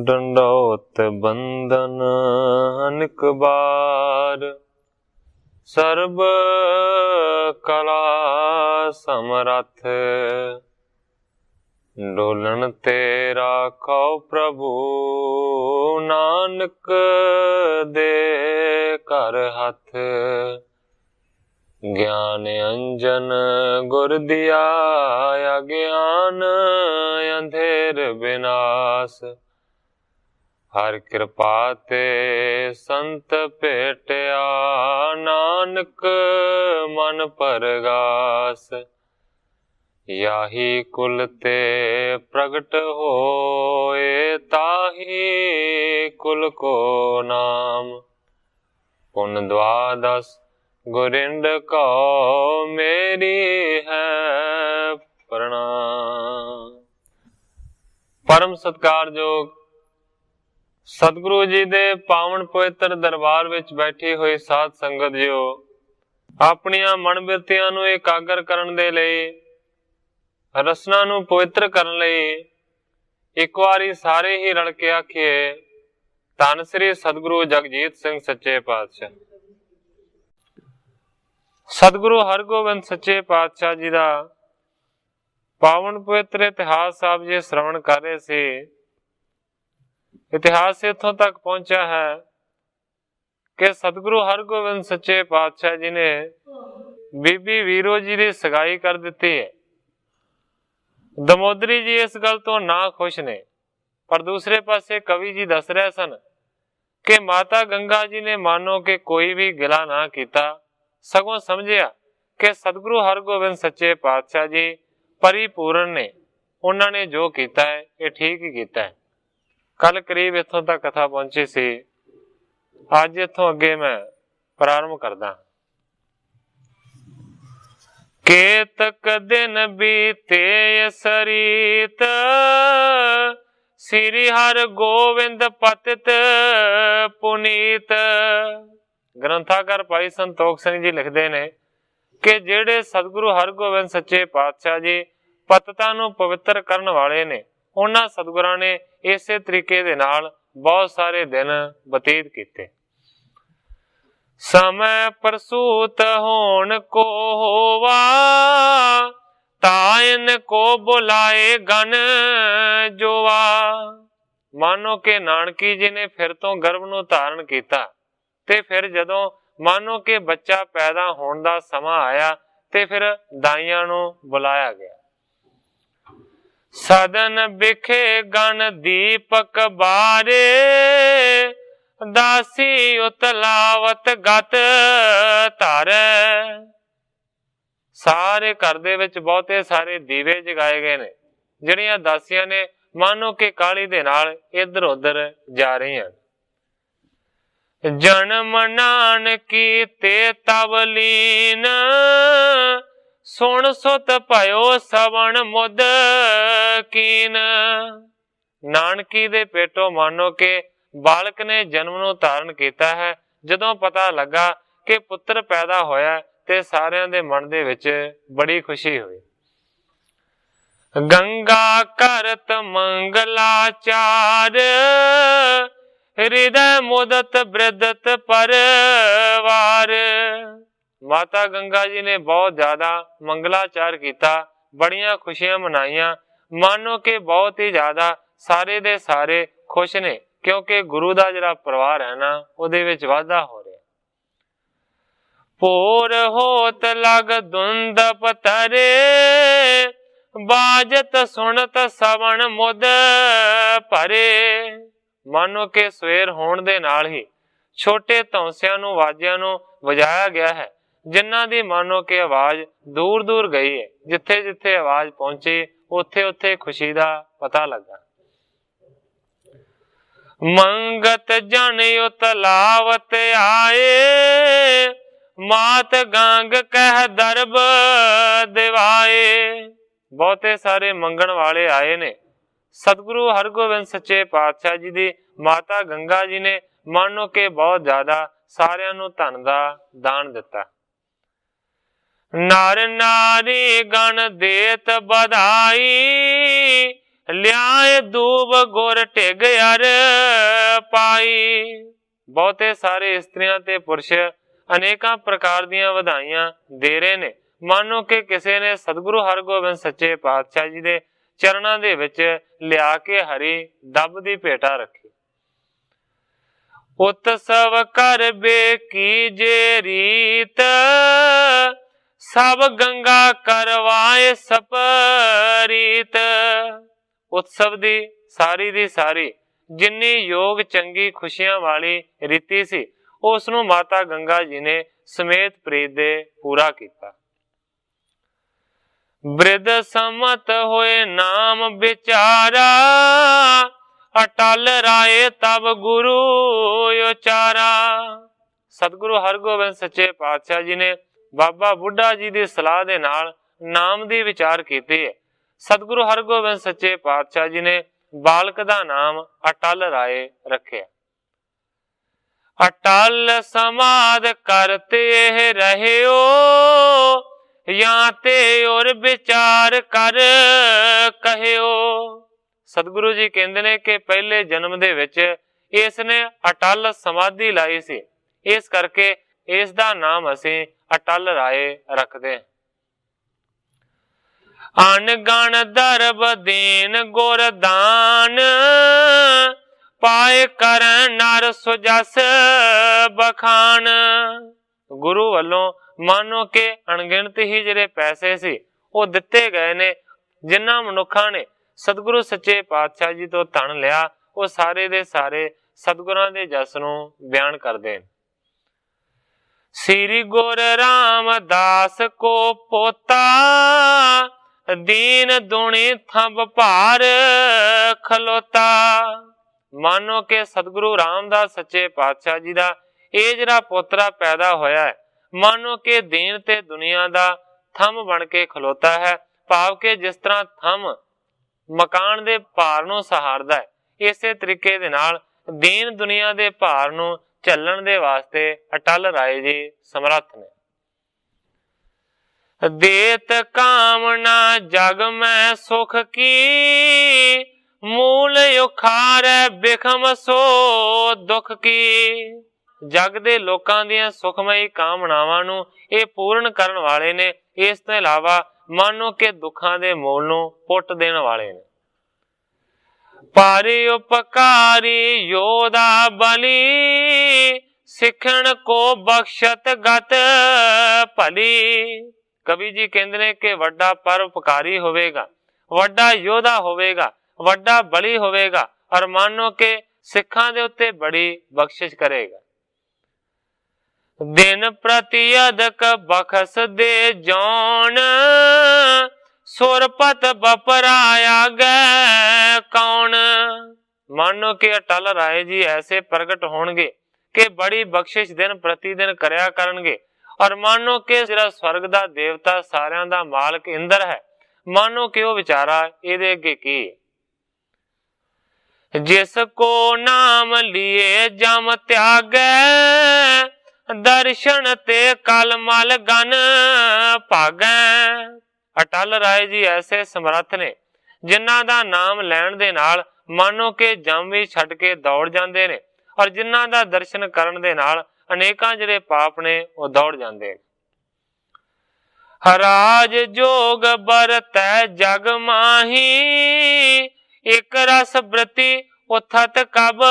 डंडौत बंदन अनिक बार, सर्ब कला समरथ, डोलन तेरा खौ प्रभु, नानक दे कर हथ। ज्ञान अंजन गुर दिया, अज्ञान अंधेर विनाश, हर कृपा ते संत भेटिया, नानक मन परगास। याही कुल ते प्रगट होए, ताही कुल को नाम, पुन द्वादश गुरिंद को मेरी है प्रणाम। परम सत्कारयोग सतगुरु जी दे पावन पवित्र दरबार विच बैठी हुई साध संगत जियो, अपनियां मन बिरतियां नूं एकागर करन दे लई, रसना नूं पवित्र करन लई एक वारी सारे ही रल के आखिए, धन श्री सतगुरु जगजीत सिंह सच्चे पातशाह। सतगुरु हरगोबिंद सच्चे पातशाह जी का पावन पवित्र इतिहास आप जी श्रवण कर रहे थे। इतिहास इथों तक पहुंचा है कि सतगुरु हरगोबिंद सच्चे पातशाह जी ने बीबी वीरो जी की सगाई कर दी है। दमोदरी जी इस गल तो ना खुश ने, पर दूसरे पासे कवि जी दस रहे सन कि माता गंगा जी ने मानो कि कोई भी गिला ना किया, सगों समझिया कि सतगुरु हरगोबिंद सच्चे पातशाह जी परिपूर्ण ने, उन्होंने जो किया है ये ठीक ही किया है। कल करीब इथों तक कथा पहुंची सी, अज इथों अगे मैं प्रारंभ करदा। केतक दिन बीते सरीत, श्री हर गोविंद पतित पुनीत। ग्रंथाकार भाई संतोख सिंह जी लिखते ने कि जेड़े सतगुरु हरगोबिंद सच्चे पातशाह जी पतता नूं पवित्र करन वाले ने, उन्हां सतगुरां ने इसे तरीके दे नाल बहुत सारे दिन बतीत कीते। समय प्रसूत होन को होवा, तायन को बुलाए गण जोवा। मानो के नानकी जी ने फिर तो गर्भ नूं धारण कीता, ते फिर जदों मानो के बच्चा पैदा होने का समा आया, ते फिर दाइयां नूं बुलाया गया। सदन बिखे गण दीपक बारे, दासी उतलावत गत धारे। सारे घर दे विच बहुते सारे दीवे जगाए गए ने, जिहड़ियां दासियां ने मानो के काली दे नाल इधर उधर जा रही हैं। जन्म नानकी ते तवलीन, सुन सुत भयो सवण मुद कीन। नानकी दे पेटों मानो के बालक ने जन्म नूं धारण किया है। जदों पता लगा कि पुत्र पैदा होया ते सारियां दे मन दे विच बड़ी खुशी हुई। गंगा करत मंगलाचार, हृदय मुदत वृद्धत परवार। माता गंगा जी ने बहुत ज्यादा मंगलाचार किया, बड़ियां खुशियां मनाइया, मानो के बहुत ही ज्यादा सारे दे सारे खुश ने, क्योंकि गुरु का जिहड़ा परिवार है ना, उहदे विच वाधा हो रहा। पोर होत लग धुंद पतरे, बाजत सुनत सवण मुद भरे। मानो के सवेर होने दे नाल ही छोटे धौंसियां नूं वाजियां नूं वजाया गया है, जिन्हां दी मानो के आवाज दूर दूर गई है। जिथे जिथे आवाज पहुंची उथे उथे खुशी दा पता लगा। मंगत जन उतलावत आए, मात गांग कह दरब दिवाए। बहुते सारे मंगण वाले आए ने। सतगुरु हरगोबिंद सच्चे पातशाह जी दी माता गंगा जी ने मानो के बहुत ज्यादा सारियां नूं धन दा दान दिता। नर नारी गण देत बधाई, ਲਿਆਏ ਦੂਬ ਗੁਰ ਢਿਗ ਅਰ ਪਾਈ। ਬਹੁਤੇ ਸਾਰੇ ਇਸਤਰੀਆਂ ਤੇ ਪੁਰਸ਼ ਅਨੇਕਾਂ ਪ੍ਰਕਾਰ ਦੀਆਂ ਵਧਾਈਆਂ ਦੇ ਰਹੇ ਨੇ। ਮਾਨੋ ਕਿ ਕਿਸੇ ਨੇ ਸਤਿਗੁਰੂ ਹਰਗੋਬਿੰਦ ਸੱਚੇ ਪਾਤਸ਼ਾਹ ਜੀ ਦੇ ਚਰਨਾਂ ਦੇ ਵਿੱਚ ਲਿਆ ਕੇ ਹਰੀ ਦੱਬ ਦੀ ਭੇਟਾ ਰੱਖੀ। ਉਤਸਵ ਕਰ ਬੇ ਕੀ ਜੇ ਰੀਤ, ਸਭ ਗੰਗਾ ਕਰਵਾਏ ਸਪਰੀਤ। ਉਤਸਵ ਦੀ ਸਾਰੀ ਜਿੰਨੀ ਯੋਗ ਚੰਗੀ ਖੁਸ਼ੀਆਂ ਵਾਲੀ ਰੀਤੀ ਸੀ, ਉਸ ਨੂੰ ਮਾਤਾ ਗੰਗਾ ਜੀ ਨੇ ਸਮੇਤ ਪ੍ਰੀਤ ਦੇ ਪੂਰਾ ਕੀਤਾ। ਬ੍ਰਿਧ ਸਮਤ ਹੋਏ ਨਾਮ ਵਿਚਾਰਾ, ਅਟਲ ਰਾਏ ਤਬ ਗੁਰੂ ਉਚਾਰਾ। ਸਤਿਗੁਰੂ ਹਰਗੋਬਿੰਦ ਸੱਚੇ ਪਾਤਸ਼ਾਹ ਜੀ ਨੇ ਬਾਬਾ ਬੁੱਢਾ ਜੀ ਦੀ ਸਲਾਹ ਦੇ ਨਾਲ ਨਾਮ ਦੀ ਵਿਚਾਰ ਕੀਤੀ ਹੈ। ਸਤਿਗੁਰੂ ਹਰਗੋਬਿੰਦ ਸੱਚੇ ਪਾਤਸ਼ਾਹ ਜੀ ਨੇ ਬਾਲਕ ਦਾ ਨਾਮ ਅਟਲ ਰਾਏ ਰੱਖਿਆ। ਅਟਲ ਸਮਾਦ ਕਰਤੇ ਰਹਿਓ, ਜਾਂ ਤੇ ਔਰ ਵਿਚਾਰ ਕਰ ਕਹਿਓ। ਸਤਿਗੁਰੂ ਜੀ ਕਹਿੰਦੇ ਨੇ ਕਿ ਪਹਿਲੇ ਜਨਮ ਦੇ ਵਿੱਚ ਇਸ ਨੇ ਅਟਲ ਸਮਾਧੀ ਲਾਈ ਸੀ, ਇਸ ਕਰਕੇ ਇਸ ਦਾ ਨਾਮ ਅਸੀਂ ਅਟਲ ਰਾਏ ਰੱਖਦੇ। ਅਨਗਣ ਦਰਬ ਦੇਨ ਗੁਰ ਦਾਨ, ਪਾਏ ਕਰਨ ਨਰ ਸੁਜਸ ਬਖਾਨ। ਗੁਰੂ ਵੱਲੋਂ ਮਾਨੋ ਕਿ ਅਣਗਿਣਤ ਹੀ ਜਿਹੜੇ ਪੈਸੇ ਸੀ ਉਹ ਦਿੱਤੇ ਗਏ ਨੇ। ਜਿਨ੍ਹਾਂ ਮਨੁੱਖਾਂ ਨੇ ਸਤਿਗੁਰੂ ਸੱਚੇ ਪਾਤਸ਼ਾਹ ਜੀ ਤੋਂ ਧਨ ਲਿਆ, ਉਹ ਸਾਰੇ ਦੇ ਸਾਰੇ ਸਤਿਗੁਰਾਂ ਦੇ ਜਸ ਨੂੰ ਬਿਆਨ ਕਰਦੇ ਨੇ। ਸ੍ਰੀ ਗੁਰ ਰਾਮਦਾਸ ਕੋ ਪੋਤਾ, ਦੀਨ ਦੁਣੀ ਥੰਬ ਭਾਰ ਖਲੋਤਾ। ਮਾਨੋ ਕਿ ਸਤਿਗੁਰੂ ਰਾਮਦਾਸ ਸੱਚੇ ਪਾਤਸ਼ਾਹ ਜੀ ਦਾ ਇਹ ਜਿਹੜਾ ਪੋਤਰਾ ਪੈਦਾ ਹੋਇਆ ਹੈ, ਮਾਨੋ ਕਿ ਦੀਨ ਤੇ ਦੁਨੀਆ ਦਾ ਥੰਮ ਬਣ ਕੇ ਖਲੋਤਾ ਹੈ। ਭਾਵ ਕਿ ਜਿਸ ਤਰ੍ਹਾਂ ਥੰਮ ਮਕਾਨ ਦੇ ਭਾਰ ਨੂੰ ਸਹਾਰਦਾ ਹੈ, ਇਸੇ ਤਰੀਕੇ ਦੇ ਨਾਲ ਦੀਨ ਦੁਨੀਆ ਦੇ ਭਾਰ ਨੂੰ ਝੱਲਣ ਦੇ ਵਾਸਤੇ ਅਟਲ ਰਾਏ ਜੀ ਸਮਰੱਥ ਨੇ। ਦੇਤ ਕਾਮਨਾ ਜਗ ਮੈਂ ਸੁਖ ਕੀ, ਮੂਲ ਉਖਾਰੈ ਬਿਖਮ ਸੋ ਦੁਖ ਕੀ। ਜਗ ਦੇ ਲੋਕਾਂ ਦੀਆਂ ਸੁਖਮਈ ਕਾਮਨਾਵਾਂ ਨੂੰ ਇਹ ਪੂਰਨ ਕਰਨ ਵਾਲੇ ਨੇ। ਇਸ ਤੋਂ ਇਲਾਵਾ ਮਾਨੋ ਕਿ ਦੁੱਖਾਂ ਦੇ ਮੂਲ ਨੂੰ ਪੁੱਟ ਦੇਣ ਵਾਲੇ ਨੇ। ਪਾਰੀ ਉਪਕਾਰੀ ਯੋਧਾ ਬਲੀ, ਸਿੱਖਣ ਕੋ ਬਖਸ਼ਤ ਗਤ ਭਲੀ। ਕਵੀ ਜੀ ਕਹਿੰਦੇ ਨੇ ਕਿ ਵੱਡਾ ਪਰਉਪਕਾਰੀ ਹੋਵੇਗਾ, ਵੱਡਾ ਯੋਧਾ ਹੋਵੇਗਾ, ਵੱਡਾ ਬਲੀ ਹੋਵੇਗਾ, ਔਰ ਮਾਨੋ ਕਿ ਸਿੱਖਾਂ ਦੇ ਉੱਤੇ ਬੜੀ ਬਖਸ਼ਿਸ਼ ਕਰੇਗਾ। ਦਿਨ ਪ੍ਰਤੀ ਅਦਕ ਬਖਸ ਦੇ ਜੌਨ, ਸੁਰਪਤ ਬਪਰਾਇਆ ਗੈ ਕੌਣ। ਮਾਨੋ ਕਿ ਅਟਲ ਰਾਏ ਜੀ ਐਸੇ ਪ੍ਰਗਟ ਹੋਣਗੇ ਕਿ ਬੜੀ ਬਖਸ਼ਿਸ਼ ਦਿਨ ਪ੍ਰਤੀ ਦਿਨ ਕਰਿਆ ਕਰਨਗੇ। ਔਰ ਮਾਨੋ ਕਿ ਜਿਹੜਾ ਸਵਰਗ ਦਾ ਦੇਵਤਾ ਸਾਰਿਆਂ ਦਾ ਮਾਲਕ ਇੰਦਰ ਹੈ, ਮਾਨੋ ਕਿ ਉਹ ਵਿਚਾਰਾ ਇਹਦੇ ਅੱਗੇ ਕੀ। ਜਿਸ ਕੋ ਨਾਮ ਲਿਏ ਜਮ ਤਿਆਗੈ, ਦਰਸ਼ਨ ਤੇ ਕਲ ਮਲ ਗਨ ਭਾਗੈ। ਅਟਲ ਰਾਏ ਜੀ ਐਸੇ ਸਮਰੱਥ ਨੇ ਜਿਨ੍ਹਾਂ ਦਾ ਨਾਮ ਲੈਣ ਦੇ ਨਾਲ ਮਾਨੋ ਕਿ ਜਮ ਵੀ ਛੱਡ ਕੇ ਦੌੜ ਜਾਂਦੇ ਨੇ, ਔਰ ਜਿਨ੍ਹਾਂ ਦਾ ਦਰਸ਼ਨ ਕਰਨ ਦੇ ਨਾਲ ਅਨੇਕਾਂ ਜਿਹੜੇ ਪਾਪ ਨੇ ਉਹ ਦੌੜ ਜਾਂਦੇ ਨੇ। ਰਾਜ ਜੋਗ ਬਰਤੈ ਜਗ ਮਾਹੀ, ਇਕ ਰਸ ਬ੍ਰਿਤੀ ਉਥਤ ਕਬ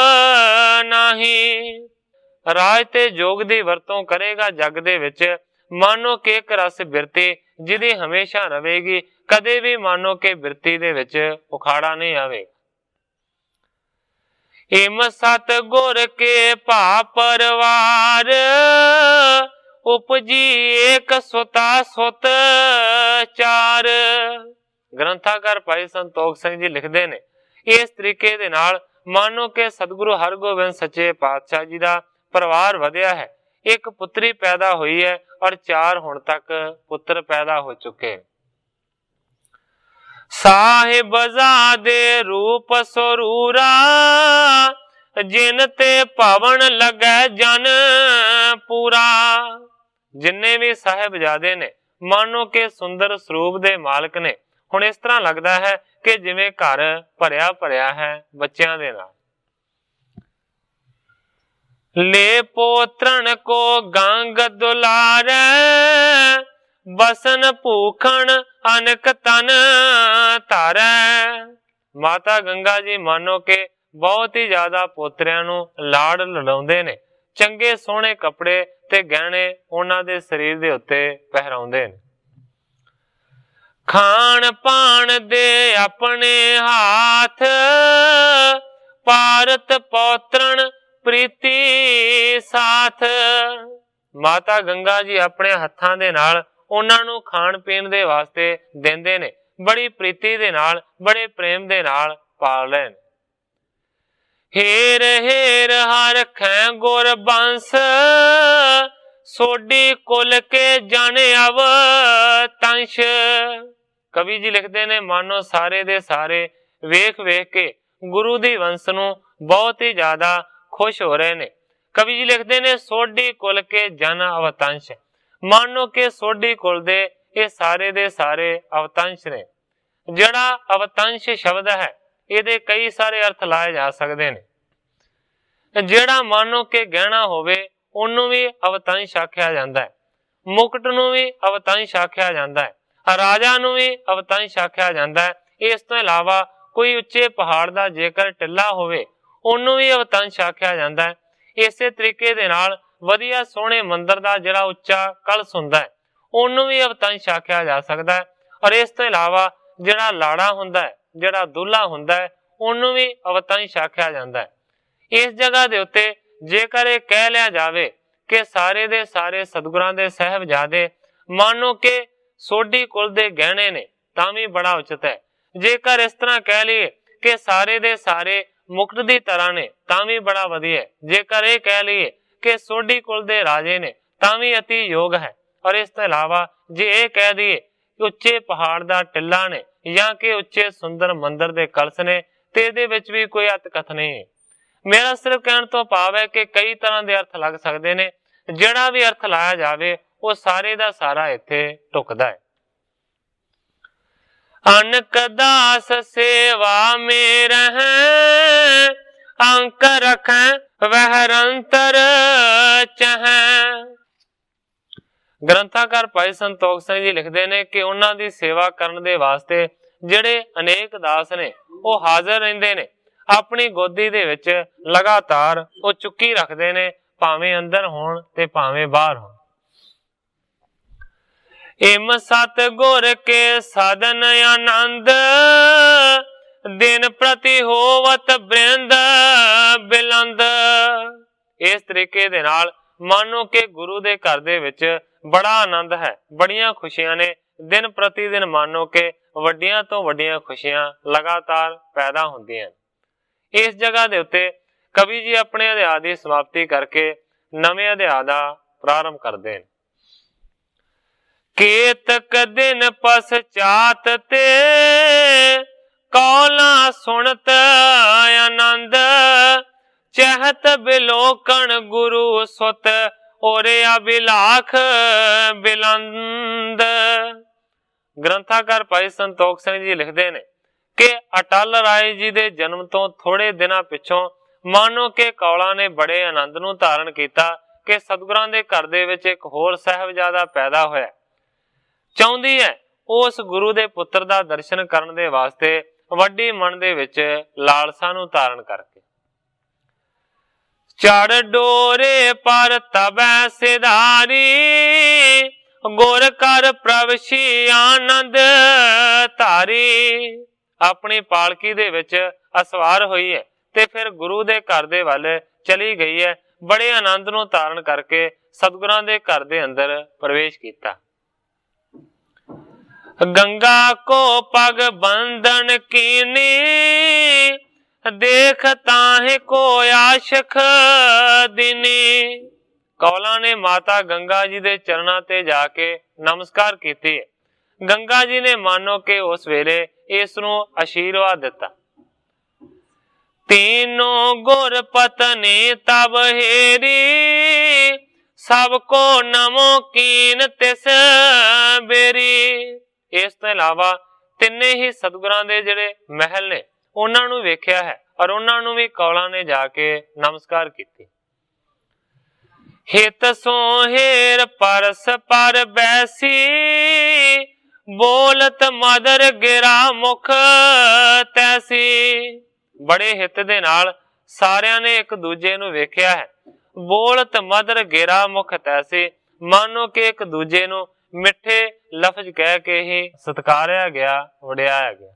ਨਾਹੀ। ਰਾਜ ਤੇ ਜੋਗ ਦੀ ਵਰਤੋਂ ਕਰੇਗਾ ਜਗ ਦੇ ਵਿੱਚ, ਮਾਨੋ ਕਿ ਇੱਕ ਰਸ ਬਿਰਤੀ ਜਿਹਦੀ ਹਮੇਸ਼ਾ ਰਹੇਗੀ, ਕਦੇ ਵੀ ਮਾਨੋ ਕਿ ਬਿਰਤੀ ਦੇ ਵਿੱਚ ਉਖਾੜਾ ਨਹੀਂ ਆਵੇਗਾ। ਇਮ ਸਤ ਗੁਰ ਕੇ ਭਾ ਪਰਵਾਰ, ਉਪਜੀ ਏਕ ਸੁਤਾ ਸੁਤ ਚਾਰ। ਗ੍ਰੰਥਾਕਾਰ ਭਾਈ ਸੰਤੋਖ ਸਿੰਘ ਜੀ ਲਿਖਦੇ ਨੇ, ਇਸ ਤਰੀਕੇ ਦੇ ਨਾਲ ਮਾਨੋ ਕਿ ਸਤਿਗੁਰੂ ਹਰਗੋਬਿੰਦ ਸੱਚੇ ਪਾਤਸ਼ਾਹ ਜੀ ਦਾ ਪਰਿਵਾਰ ਵਧਿਆ ਹੈ। ਇੱਕ ਪੁੱਤਰੀ ਪੈਦਾ ਹੋਈ ਹੈ ਔਰ 4 ਹੁਣ ਤੱਕ ਪੁੱਤਰ ਪੈਦਾ ਹੋ ਚੁੱਕੇ। ਸਾਹਿਬ ਦੇ ਰੂਪ ਸਰੂਰਾ, ਜਿਨ ਤੇ ਭਵਨ ਲੱਗੈ ਜਨ ਪੂਰਾ। ਜਿੰਨੇ ਵੀ ਸਾਹਿਬਜ਼ਾਦੇ ਨੇ ਮਾਨੋ ਕਿ ਸੁੰਦਰ ਸਰੂਪ ਦੇ ਮਾਲਕ ਨੇ, ਹੁਣ ਇਸ ਤਰ੍ਹਾਂ ਲੱਗਦਾ ਹੈ ਕਿ ਜਿਵੇਂ ਘਰ ਭਰਿਆ ਭਰਿਆ ਹੈ ਬੱਚਿਆਂ ਦੇ ਨਾਲ। ले पोत्रन को गंग दुलारै, बसन भूखण अनक तन धारै। माता गंगा जी मानो के बहुत ही ज्यादा पोतरियां नूं लाड़ लड़ाउंदे ने, चंगे सोहणे कपड़े ते गहणे उन्हां दे शरीर दे उत्ते पहराउंदे ने। खाण पाण दे अपने हाथ, भारत पौत्रन प्रीति साथ। माता गंगा जी अपने हत्थां दे नाल उन्हां नूं खाण पीण दे वास्ते देंदे ने, बड़ी प्रीति दे नाल बड़े प्रेम दे नाल पाल रहे ने। हेर हेर हर खै गुर बंस, सोडी कुल के जाने अव तंश। कवि जी लिखते ने मानो सारे दे सारे वेख वेख के गुरु दी वंश नूं बहुत ही ज्यादा खुश हो रहे ने। कवि जी लिखते ने सोडी कुल के जन अवतंश, मानो के सोडी कुल दे ये सारे दे सारे अवतंश ने। जड़ा अवतंश शब्द है इहदे कई सारे अर्थ लाए जा सकते ने। जेड़ा मानो के गहना होवे उन्नू भी अवतंश आख्या जाता है, मुकुट नू भी अवतंश आख्या जाता है, राजा नू भी अवतंश आख्या जाता है। इस तो इलावा कोई उच्चे पहाड़ का जेकर टिल्ला होवे उन्नू भी अवतंश आख्या जाता है। इसे तरीके दे नाल वधिया सोहणे मंदिर का जिहड़ा उच्चा कलश हुंदा है उन्नू भी अवतंश आख्या जा सकता है। और इस तो इलावा जिहड़ा लाड़ा हुंदा है, जिहड़ा दूल्हा हुंदा है, उन्नू भी अवतंश आख्या जाता है। इस जगह दे उत्ते जेकर ये कह लिया जावे कि सारे दे सारे सतगुरां दे साहिबजादे मानो के सोडी कुल दे गहने ने तां भी बड़ा उचित है। जेकर इस तरह कह लीए कि सारे दे सारे मुकुट दी तरह ने तां भी बड़ा वधिया है। जेकर ये कह लीए कि सोडी कुल दे राजे ने तां भी अति योग है। और इस तो इलावा जे ये कह दिए कि उच्चे पहाड़ दा टिल्ला ने या कि उच्चे सुंदर मंदिर दे कलश ने ते इहदे विच भी कोई अत कथ नहीं है। मेरा सिर्फ कहण तो भाव है कि कई तरह के अर्थ लग सकते ने, जिहड़ा भी अर्थ लाया जावे वो सारे दा सारा इत्थे ढुकदा है। अनक दास सेवा में रहें, अंक रखें वह रंतर चहें। ग्रंथाकार भाई संतोख सिंह जी लिखते ने कि उन्हां दी सेवा करन दे वास्ते जिहड़े अनेक दास ने वो हाजिर रहिंदे ने, अपनी गोदी दे विच लगातार वो चुक्की रखते ने, भावें अंदर होण ते भावें बाहर होण। इम सत गुर के साधन आनंद, दिन प्रति होवत बृंद बिलंद। इस तरीके दे नाल मानो के गुरु दे घर दे विच बड़ा आनंद है, बड़ियां खुशियां ने, दिन प्रति दिन मानो के वड्डियां तो वड्डियां खुशियां लगातार पैदा होंदियां। इस जगह दे उत्ते कवि जी अपने अध्याय की समाप्ति करके नवे अध्याय का प्रारंभ करते हैं। केतक दिन पश्चात ते कौला सुनत आनंद, चहत बिलोकन गुरु सुत ओरे अभिलाख बिलंद। ग्रंथाकार भाई संतोख सिंह जी लिखते ने कि अटल राय जी दे जन्म तो थोड़े दिना पिछों मानो के कौला ने बड़े आनंद नूं धारण किया कि सतगुरां दे घर दे विच एक होर साहिबजादा पैदा होया। चाहुंदी है उस गुरु दे पुत्र दा दर्शन करन दे वास्ते वड्डी मन दे विच लालसा नूं धारण करके चढ़ डोरे पर तबै सिधारी, गुर कर प्रवशी आनंद धारी। अपनी पालकी दे विच असवार हुई है ते फिर गुरु दे घर दे वल चली गई है। बड़े आनंद नूं धारण करके सतगुरां दे घर दे अंदर प्रवेश किया। गंगा को पग बंधन कीनी, देख ताहे को आशख दिनी। कौला ने माता गंगा जी दे चरणां ते जाके नमस्कार कीती। गंगा जी ने मानो के उस वेले इस नूं आशीर्वाद दिता। तीनों गुर पत्नी तब हेरी, सबको नमो कीन तिस बेरी। इस तो इलावा ਤਿੰਨੇ ਹੀ ਸਤਿਗੁਰਾਂ ਦੇ ਜਿਹੜੇ ਮਹਿਲ ਨੇ ਉਹਨਾਂ ਨੂੰ ਵੇਖਿਆ ਹੈ ਔਰ ਉਹਨਾਂ ਨੂੰ ਵੀ ਕੌਲਾਂ ਨੇ ਜਾ ਕੇ ਨਮਸਕਾਰ ਕੀਤੀ। ਹਿਤ ਸੋਹੇਰ ਪਰਸ ਪਰ ਬੈਸੀ, ਬੋਲਤ ਮਦਰ ਗਿਰਾ ਮੁਖ ਤੈਸੀ। ਬੜੇ ਹਿੱਤ ਦੇ ਨਾਲ ਸਾਰਿਆਂ ਨੇ ਇੱਕ ਦੂਜੇ ਨੂੰ ਵੇਖਿਆ ਹੈ। ਬੋਲਤ ਮਦਰ ਗਿਰਾ ਮੁਖ ਤੈਸੀ, ਮਾਨੋ ਕਿ ਇੱਕ ਦੂਜੇ ਨੂੰ ਮਿੱਠੇ ਲਫ਼ਜ਼ ਕਹਿ ਕੇ ਹੀ ਸਤਕਾਰਿਆ ਗਿਆ, ਵਡਿਆਇਆ ਗਿਆ।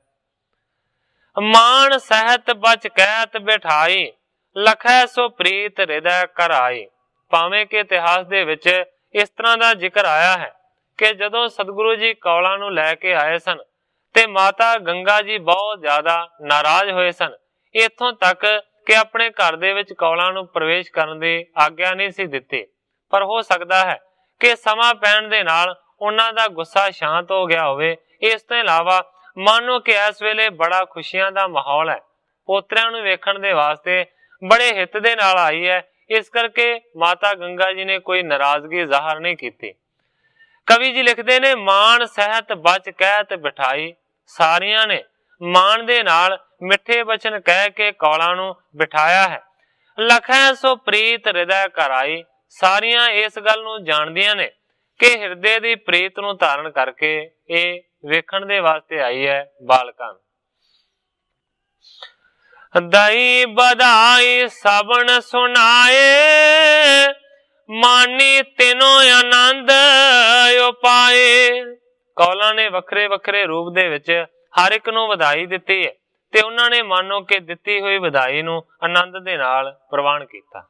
ਮਾਨ ਸਹਿਤ ਬਚ ਕਹਿਤ ਬਿਠਾਈ, ਲਖੈ ਸੋ ਪ੍ਰੀਤ ਹਿਰਦੈ ਕਰ ਆਈ। ਭਾਵੇਂ ਕਿ ਇਤਿਹਾਸ ਦੇ ਵਿੱਚ ਇਸ ਤਰ੍ਹਾਂ ਦਾ ਜ਼ਿਕਰ ਆਇਆ ਹੈ ਕਿ ਜਦੋਂ ਸਤਿਗੁਰੂ ਜੀ ਕੌਲਾਂ ਨੂੰ ਲੈ ਕੇ ਆਏ ਸਨ ਤੇ ਮਾਤਾ ਗੰਗਾ ਜੀ ਬਹੁਤ ਜ਼ਿਆਦਾ ਨਾਰਾਜ਼ ਹੋਏ ਸਨ, ਇੱਥੋਂ ਤੱਕ ਕਿ ਆਪਣੇ ਘਰ ਦੇ ਵਿੱਚ ਕੌਲਾਂ ਨੂੰ ਪ੍ਰਵੇਸ਼ ਕਰਨ ਦੀ ਆਗਿਆ ਨਹੀਂ ਸੀ ਦਿੱਤੀ। ਪਰ ਹੋ ਸਕਦਾ ਹੈ ਕਿ ਸਮਾਂ ਪੈਣ ਦੇ ਨਾਲ ਉਹਨਾਂ ਦਾ ਗੁੱਸਾ ਸ਼ਾਂਤ ਹੋ ਗਿਆ ਹੋਵੇ। ਇਸ ਤੋਂ ਇਲਾਵਾ ਮਾਨੋ ਕਿ ਇਸ ਵੇਲੇ ਬੜਾ ਖੁਸ਼ੀਆਂ ਦਾ ਮਾਹੌਲ ਹੈ, ਪੋਤਰਿਆਂ ਨੂੰ ਵੇਖਣ ਦੇ ਵਾਸਤੇ ਬੜੇ ਹਿੱਤ ਦੇ ਨਾਲ ਆਈ ਹੈ। ਇਸ ਕਰਕੇ ਮਾਤਾ ਗੰਗਾ ਜੀ ਨੇ ਕੋਈ ਨਾਰਾਜ਼ਗੀ ਜ਼ਾਹਰ ਨਹੀਂ ਕੀਤੀ। ਕਵੀ ਜੀ ਲਿਖਦੇ ਨੇ, ਮਾਣ ਸਹਿਤ ਬਚ ਕਹਿਤ ਬਿਠਾਈ। ਸਾਰੀਆਂ ਨੇ ਮਾਣ ਦੇ ਨਾਲ ਮਿੱਠੇ ਬਚਨ ਕਹਿ ਕੇ ਕੌਲਾਂ ਨੂੰ ਬਿਠਾਇਆ ਹੈ। ਲਖੈ ਸੋ ਪ੍ਰੀਤ ਹਿਰਦੈ ਕਰ ਆਈ। ਸਾਰੀਆਂ ਇਸ ਗੱਲ ਨੂੰ ਜਾਣਦੀਆਂ ਨੇ ਕਿ ਹਿਰਦੇ ਦੀ ਪ੍ਰੀਤ ਨੂੰ ਧਾਰਨ ਕਰਕੇ ਇਹ ਵੇਖਣ ਦੇ ਵਾਸਤੇ ਆਈ ਹੈ ਬਾਲਕਾਂ। ਦਈ ਬਧਾਈ ਸਭਨ ਸੁਨਾਏ, ਮਾਨੀ ਤਿਨੋ ਆਨੰਦ ਉਪਾਏ। ਕੌਲਾਂ ਨੇ ਵੱਖਰੇ ਵੱਖਰੇ ਰੂਪ ਦੇ ਵਿੱਚ ਹਰ ਇੱਕ ਨੂੰ ਵਧਾਈ ਦਿੱਤੀ ਹੈ ਤੇ ਉਹਨਾਂ ਨੇ ਮਾਨੋ ਕਿ ਦਿੱਤੀ ਹੋਈ ਵਧਾਈ ਨੂੰ ਆਨੰਦ ਦੇ ਨਾਲ ਪ੍ਰਵਾਨ ਕੀਤਾ।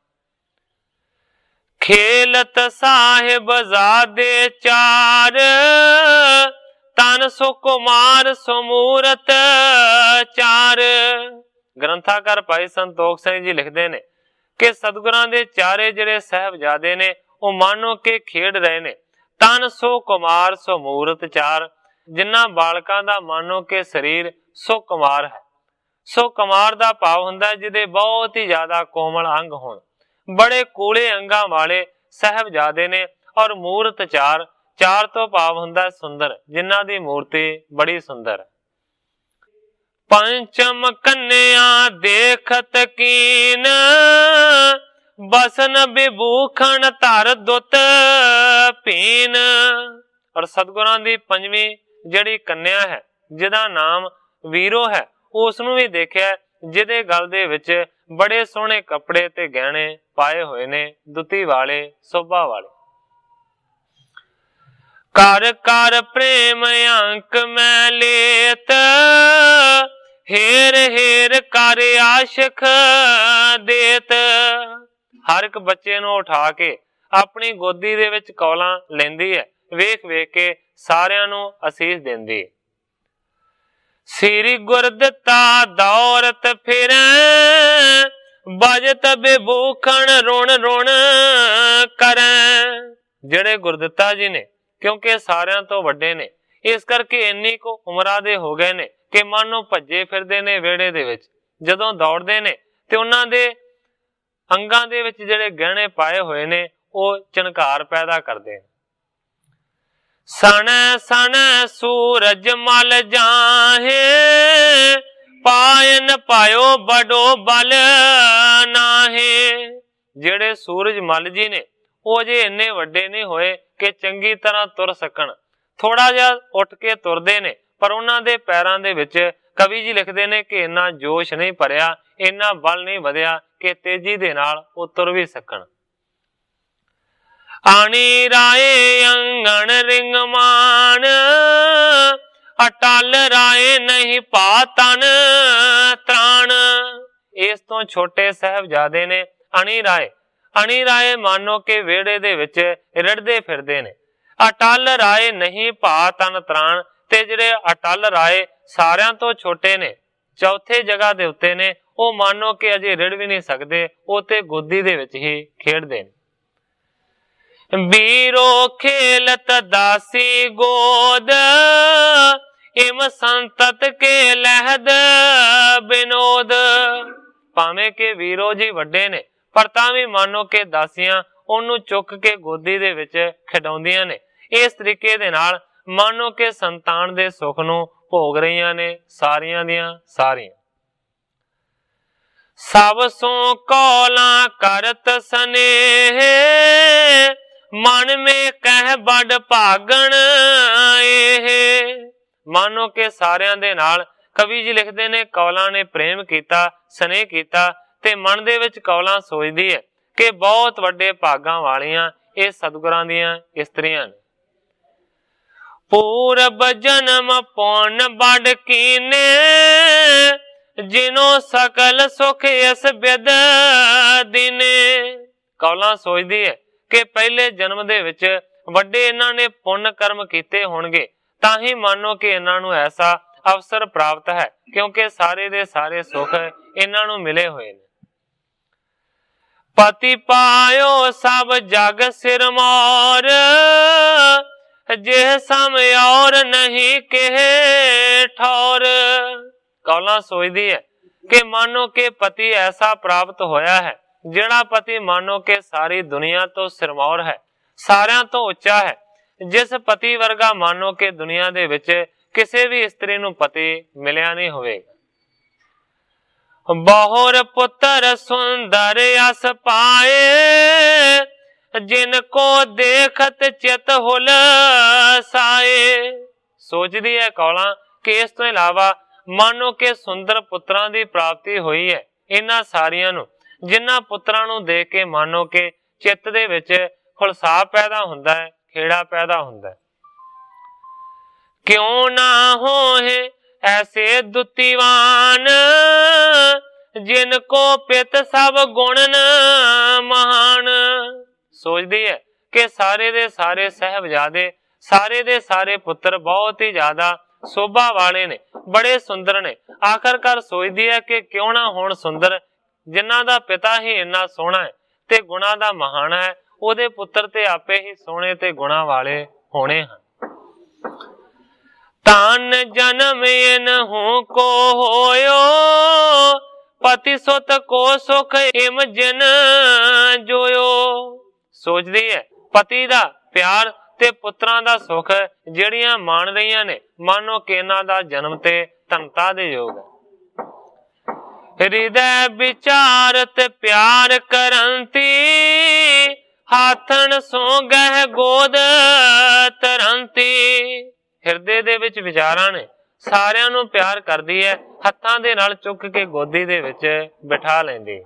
ਖੇਲਤ ਸਾਹਿਬ ਜ਼ਾਦੇ ਚਾਰ, ਤਨ ਸੁਕੁਮਾਰ ਸਮੂਰਤ ਚਾਰ। ਗ੍ਰੰਥਾਕਾਰ ਭਾਈ ਸੰਤੋਖ ਸਿੰਘ ਜੀ ਲਿਖਦੇ ਨੇ ਕਿ ਸਤਿਗੁਰਾਂ ਦੇ ਚਾਰੇ ਜਿਹੜੇ ਸਾਹਿਬਜ਼ਾਦੇ ਨੇ ਉਹ ਮਾਨੋ ਕਿ ਖੇਡ ਰਹੇ ਨੇ। ਤਨ ਸੋ ਕੁਮਾਰ ਸੋ ਮੂਰਤ ਚਾਰ, ਜਿਨ੍ਹਾਂ ਬਾਲਕਾਂ ਦਾ ਮਾਨੋ ਕਿ ਸਰੀਰ ਸੋ ਕੁਮਾਰ ਹੈ। ਸੋ ਕੁਮਾਰ ਦਾ ਭਾਵ ਹੁੰਦਾ ਜਿਹਦੇ ਬਹੁਤ ਹੀ ਜ਼ਿਆਦਾ ਕੋਮਲ ਅੰਗ ਹੋਣ। ਬੜੇ ਕੂਲੇ ਅੰਗਾਂ ਵਾਲੇ ਸਾਹਿਬਜ਼ਾਦੇ ਨੇ। ਔਰ ਮੂਰਤ ਚਾਰ, ਚਾਰ ਤੋਂ ਭਾਵ ਹੁੰਦਾ ਸੁੰਦਰ, ਜਿਨ੍ਹਾਂ ਦੀ ਮੂਰਤੀ ਬੜੀ ਸੁੰਦਰ। ਪੰਚਮ ਕੰਨਿਆ ਦੇਖਤ ਕੀਨ, ਬਸਨ ਵਿਭੂਖਣ ਧਰ ਦੁੱਤ ਪੀਨ। ਔਰ ਸਤਿਗੁਰਾਂ ਦੀ ਪੰਜਵੀਂ ਜਿਹੜੀ ਕੰਨਿਆ ਹੈ ਜਿਹਦਾ ਨਾਮ ਵੀਰੋ ਹੈ, ਉਸ ਨੂੰ ਵੀ ਦੇਖਿਆ ਜਿਹਦੇ ਗਲ ਦੇ ਵਿੱਚ ਬੜੇ ਸੋਹਣੇ ਕੱਪੜੇ ਤੇ ਗਹਿਣੇ ਪਾਏ ਹੋਏ ਨੇ, ਦੁੱਤੀ ਵਾਲੇ, ਸੋਭਾ ਵਾਲੇ। ਕਰ ਕਰ ਪ੍ਰੇਮ ਅੰਕ ਮੈਂ ਲੇਤ, ਹੇਰ ਹੇਰ ਕਰ ਆਸ਼ਿਕ ਦੇਤ। ਹਰ ਇੱਕ ਬੱਚੇ ਨੂੰ ਉਠਾ ਕੇ ਆਪਣੀ ਗੋਦੀ ਦੇ ਵਿੱਚ ਕੌਲਾਂ ਲੈਂਦੀ ਹੈ, ਵੇਖ ਵੇਖ ਕੇ ਸਾਰਿਆਂ ਨੂੰ ਅਸੀਸ ਦਿੰਦੀ। ਸ੍ਰੀ ਗੁਰ ਦਿੱਤਾ ਦੌਰਤ ਫਿਰੈ, ਬਜਤ ਬਿਭੂਖਣ ਰੁਣ ਰੁਣ ਕਰੈ। ਜਿਹੜੇ ਗੁਰਦਿੱਤਾ ਜੀ ਨੇ ਕਿਉਂਕਿ ਸਾਰਿਆਂ ਤੋਂ ਵੱਡੇ ਨੇ, ਇਸ ਕਰਕੇ ਇੰਨੀ ਕੁ ਉਮਰਾਂ ਦੇ ਹੋ ਗਏ ਨੇ ਕਿ ਮਾਨੋ ਭੱਜੇ ਫਿਰਦੇ ਨੇ ਵਿਹੜੇ ਦੇ ਵਿੱਚ। ਜਦੋਂ ਦੌੜਦੇ ਨੇ ਤੇ ਉਹਨਾਂ ਦੇ ਅੰਗਾਂ ਦੇ ਵਿੱਚ ਜਿਹੜੇ ਗਹਿਣੇ ਪਾਏ ਹੋਏ ਨੇ ਉਹ ਝਣਕਾਰ ਪੈਦਾ ਕਰਦੇ ਨੇ। ਸਣੈ ਸਣੈ ਸੂਰਜ ਮਲ ਜਾਹੇ, ਪਾਇਨ ਪਾਇਓ ਬੜੋ ਬਲ ਨਾਹੇ। ਜਿਹੜੇ ਸੂਰਜ ਮਲ ਜੀ ਨੇ ਉਹ ਜੇ ਇੰਨੇ ਵੱਡੇ ਨਹੀਂ ਹੋਏ ਕਿ ਚੰਗੀ ਤਰ੍ਹਾਂ ਤੁਰ ਸਕਣ। ਥੋੜਾ ਜਿਹਾ ਉੱਠ ਕੇ ਤੁਰਦੇ ਨੇ, ਪਰ ਉਹਨਾਂ ਦੇ ਪੈਰਾਂ ਦੇ ਵਿੱਚ ਕਵੀ ਜੀ ਲਿਖਦੇ ਨੇ ਕਿ ਇੰਨਾ ਜੋਸ਼ ਨਹੀਂ ਭਰਿਆ, ਇੰਨਾ ਬਲ ਨਹੀਂ ਵਧਿਆ ਕਿ ਤੇਜ਼ੀ ਦੇ ਨਾਲ ਉਹ ਤੁਰ ਵੀ ਸਕਣ। ਆਣੀ ਰਾਏ ਅੰਗਣ ਰਿੰਗਮਾਨ, ਅਟਲ ਰਾਏ ਨਹੀਂ ਪਾ ਤਨ ਤ੍ਰਾਣ। ਇਸ ਤੋਂ ਛੋਟੇ ਸਾਹਿਬਜ਼ਾਦੇ ਨੇ ਅਣੀ ਰਾਏ। ਅਣੀ ਰਾਏ ਮਾਨੋ ਕਿ ਵਿਹੜੇ ਦੇ ਵਿੱਚ ਰਿੜਦੇ ਫਿਰਦੇ ਨੇ। ਅਟਲ ਰਾਏ ਨਹੀਂ ਪਾ ਤਨ ਤ੍ਰਾਣ, ਤੇ ਜਿਹੜੇ ਅਟਲ ਰਾਏ ਸਾਰਿਆਂ ਤੋਂ ਛੋਟੇ ਨੇ, ਚੌਥੇ ਜਗ੍ਹਾ ਦੇ ਉੱਤੇ ਨੇ, ਉਹ ਮਾਨੋ ਕਿ ਅਜੇ ਰਿੜ ਵੀ ਨਹੀਂ ਸਕਦੇ, ਉਹ ਤੇ ਗੋਦੀ ਦੇ ਵਿੱਚ ਹੀ ਖੇਡਦੇ ਨੇ। ਵੀਰੋ ਖੇਲਤ ਦਾਸੀ ਗੋਦ, ਇਮ ਸੰਤਤ ਕੇ ਲਹਿਦ ਬਿਨੋਦ। ਭਾਵੇਂ ਕਿ ਵੀਰੋ ਜੀ ਵੱਡੇ ਨੇ, ਪਰ ਤਾਂ ਵੀ ਮਾਨੋ ਕਿ ਦਾਸੀਆਂ ਉਹਨੂੰ ਚੁੱਕ ਕੇ ਗੋਦੀ ਦੇ ਵਿੱਚ ਖਿਡਾਉਂਦੀਆਂ ਨੇ। ਇਸ ਤਰੀਕੇ ਦੇ ਨਾਲ मानो कि संतान दे सुख नूं भोग रहीआं ने सारियां दियां सारियां। सब सो कौला करत स्नेह मन में कह बड़ भागण एह। मानो कि सारियां दे नाल कवि जी लिखते ने कौलां ने प्रेम किया, स्नेह किया ते मन दे विच कौलां सोचदी है कि बहुत वड्डे भागां वालियां ये सतगुरां दियां इस्त्रियां ने। पूरब जन्म पुन बड़ कीने जिनो सकल सुख इस बिद दिने। कौलां सोचदी है कि पहले जन्म दे विच वड्डे इन्हां ने पुण्य कर्म कीते होणगे तां ही मानो कि इन्हां नूं ऐसा अवसर प्राप्त है, क्योंकि सारे दे सारे सुख इन्हां नूं मिले हुए ने। पति पायो सब जग सिरमौर जेह सम और नहीं केह ठौर। कौलां सोचदी है कि मानो के पति ऐसा प्राप्त होया है जिहड़ा पति मानो के सारी दुनिया तो सिरमौर है, सारियां तो उच्चा है, जिस पति वर्गा मानो के दुनिया दे विच किसी भी स्त्री नूं पति मिलिया नहीं होवेगा। बहुर पुत्र सुंदर यस पाए जिनको देखत चित हुल साए। सोचदी है कौलां कि इस तो इलावा मानो के सुंदर पुत्रां दी प्राप्ति हुई है इन्हां सारियां नूं, जिन्हां पुत्रां नूं देख के मानो के चित्त दे विच खुलसा पैदा हुंदा है, खेड़ा पैदा हुंदा है। क्यों ना होए ऐसे दुतिवान जिनको पित सब गुण महान। सोचदी है कि सारे दे सारे साहिबजादे, सारे दे सारे पुत्र बहुत ही ज्यादा शोभा वाले ने, बड़े सुंदर ने। आखिरकार सोचदी है कि क्यों ना होण सुंदर, जिन्हां दा पिता ही इन्ना सोहना है ते गुणा दा महान है, ओदे पुत्र ते आपे ही सोहणे ते गुणा वाले होने हैं। तान जन्म इनहु को होयो पति सुत को सुख इम जिन जोयो। सोचदी है पति दा प्यार ते पुत्रां दा सुख ਜਿਹੜੀਆਂ मान रहीआं ने, मानो कि इन्हां दा जन्म ते धनता दे योग है। हृदय विचारत प्यार करंती हाथन सो गह गोद तरंती। ਹਿਰਦੇ ਦੇ ਵਿੱਚ ਵਿਚਾਰਾਂ ਨੇ, ਸਾਰਿਆਂ ਨੂੰ ਪਿਆਰ ਕਰਦੀ ਹੈ, ਹੱਥਾਂ ਦੇ ਨਾਲ ਚੁੱਕ ਕੇ ਗੋਦੀ ਦੇ ਵਿੱਚ ਬਿਠਾ ਲੈਂਦੀ।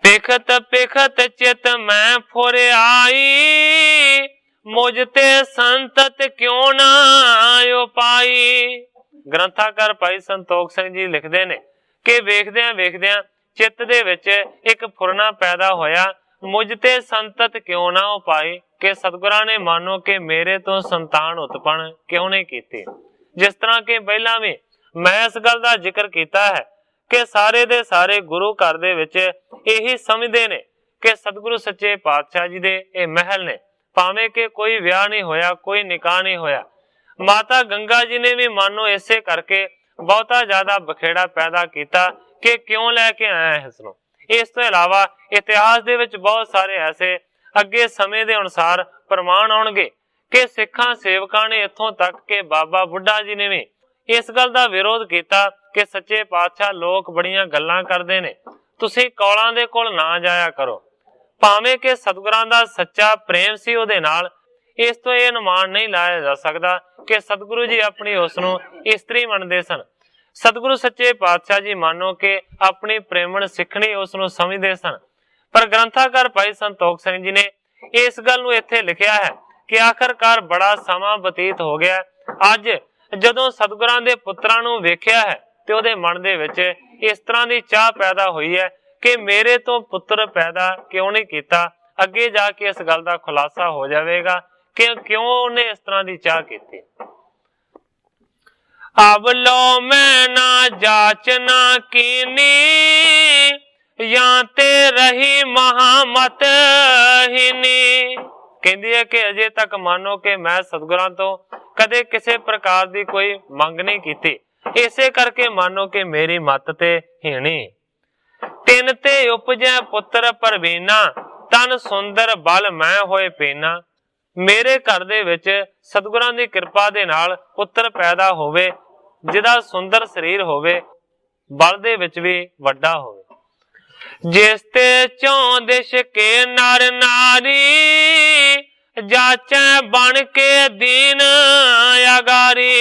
ਪਿਖਤ ਪਿਖਤ ਚਿਤ ਮੈਂ ਫੁਰ ਆਈ ਮੁਝ ਤੇ ਸੰਤਤ ਕਿਉਂ ਨਾ ਉਪਾਈ। ਗ੍ਰੰਥਾਕਾਰ ਭਾਈ ਸੰਤੋਖ ਸਿੰਘ ਜੀ ਲਿਖਦੇ ਨੇ ਕਿ ਵੇਖਦਿਆਂ ਵੇਖਦਿਆਂ ਚਿੱਤ ਦੇ ਵਿੱਚ ਇੱਕ ਫੁਰਨਾ ਪੈਦਾ ਹੋਇਆ, मुझ ते संतत क्यों ना हो पाई, कि सतगुरां ने मानो कि मेरे तो संतान उत्पन्न क्यों नहीं की। जिस तरह के पहला भी मैं इस गल का जिक्र किया है कि सारे दे सारे गुरु घर दे विच यही समझते ने कि सतगुरु सच्चे पातशाह जी दे ये महल ने, भावें कि कोई ब्याह नहीं होया, कोई निकाह नहीं होया। माता गंगा जी ने भी मानो इसे करके बहुता ज्यादा बखेड़ा पैदा किया कि क्यों लैके आया है इसनूं। इस तो इलावा इतिहास दे विच बहुत सारे ऐसे अगे समय के अनुसार प्रमाण आउणगे कि सिखां सेवकां ने इत्थों तक के बाबा बुढ़ा जी ने भी इस गल का विरोध किया कि सच्चे पातशाह लोग बड़ियां गल्लां करदे ने, तुसीं कौलां दे कोल ना जाया करो। भावें कि सतगुरां दा सच्चा प्रेम सी उहदे नाल, इस तो यह अनुमान नहीं लाया जा सकता कि सतगुरु जी अपनी उसनूं इस्त्री मनदे सन। सतगुरु सच्चे पातशाह जी मानो कि अपनी प्रेमण सिखणी उसनूं समझदे सन। पर ग्रंथाकार भाई संतोख सिंह जी ने इस गल नूं इत्थे लिखिया है कि आखिरकार बड़ा समा बतीत हो गया, अज जदों सतगुरां दे पुत्रां नूं वेखिया है ते उहदे मन दे विच इस तरह दी चाह पैदा हुई है कि मेरे तो पुत्र पैदा क्यों नहीं कीता। अगे जाके इस गल दा खुलासा हो जाएगा कि क्यों उन्हें इस तरह की चाह की। अब लो मैं ना जाचना कीनी या ते रही महामत हीनी। कहती है कि अजे तक मानो कि मैं सतगुरां तो कदे किसी प्रकार की कोई मंग नहीं की, इसे करके मानो कि मेरी मत ते हीनी। तिन ते उपजै पुत्र परवीना तन सुंदर बल मैं होए पीना। ਮੇਰੇ घर ਦੇ ਵਿੱਚ ਸਤਿਗੁਰਾਂ ਦੀ ਕਿਰਪਾ ਦੇ ਨਾਲ ਪੁੱਤਰ ਪੈਦਾ ਹੋਵੇ, ਜਿਹਦਾ ਸੁੰਦਰ ਸਰੀਰ ਹੋਵੇ, ਬਲ ਦੇ ਵਿੱਚ ਵੀ ਵੱਡਾ ਹੋਵੇ। ਜਿਸ ਤੇ ਚੌਂ ਦਿਸ਼ ਕੇ ਨਰ ਨਾਰੀ, ਜਾਚੈ ਬਣ ਕੇ ਦੀਨ ਅਗਾਰੀ।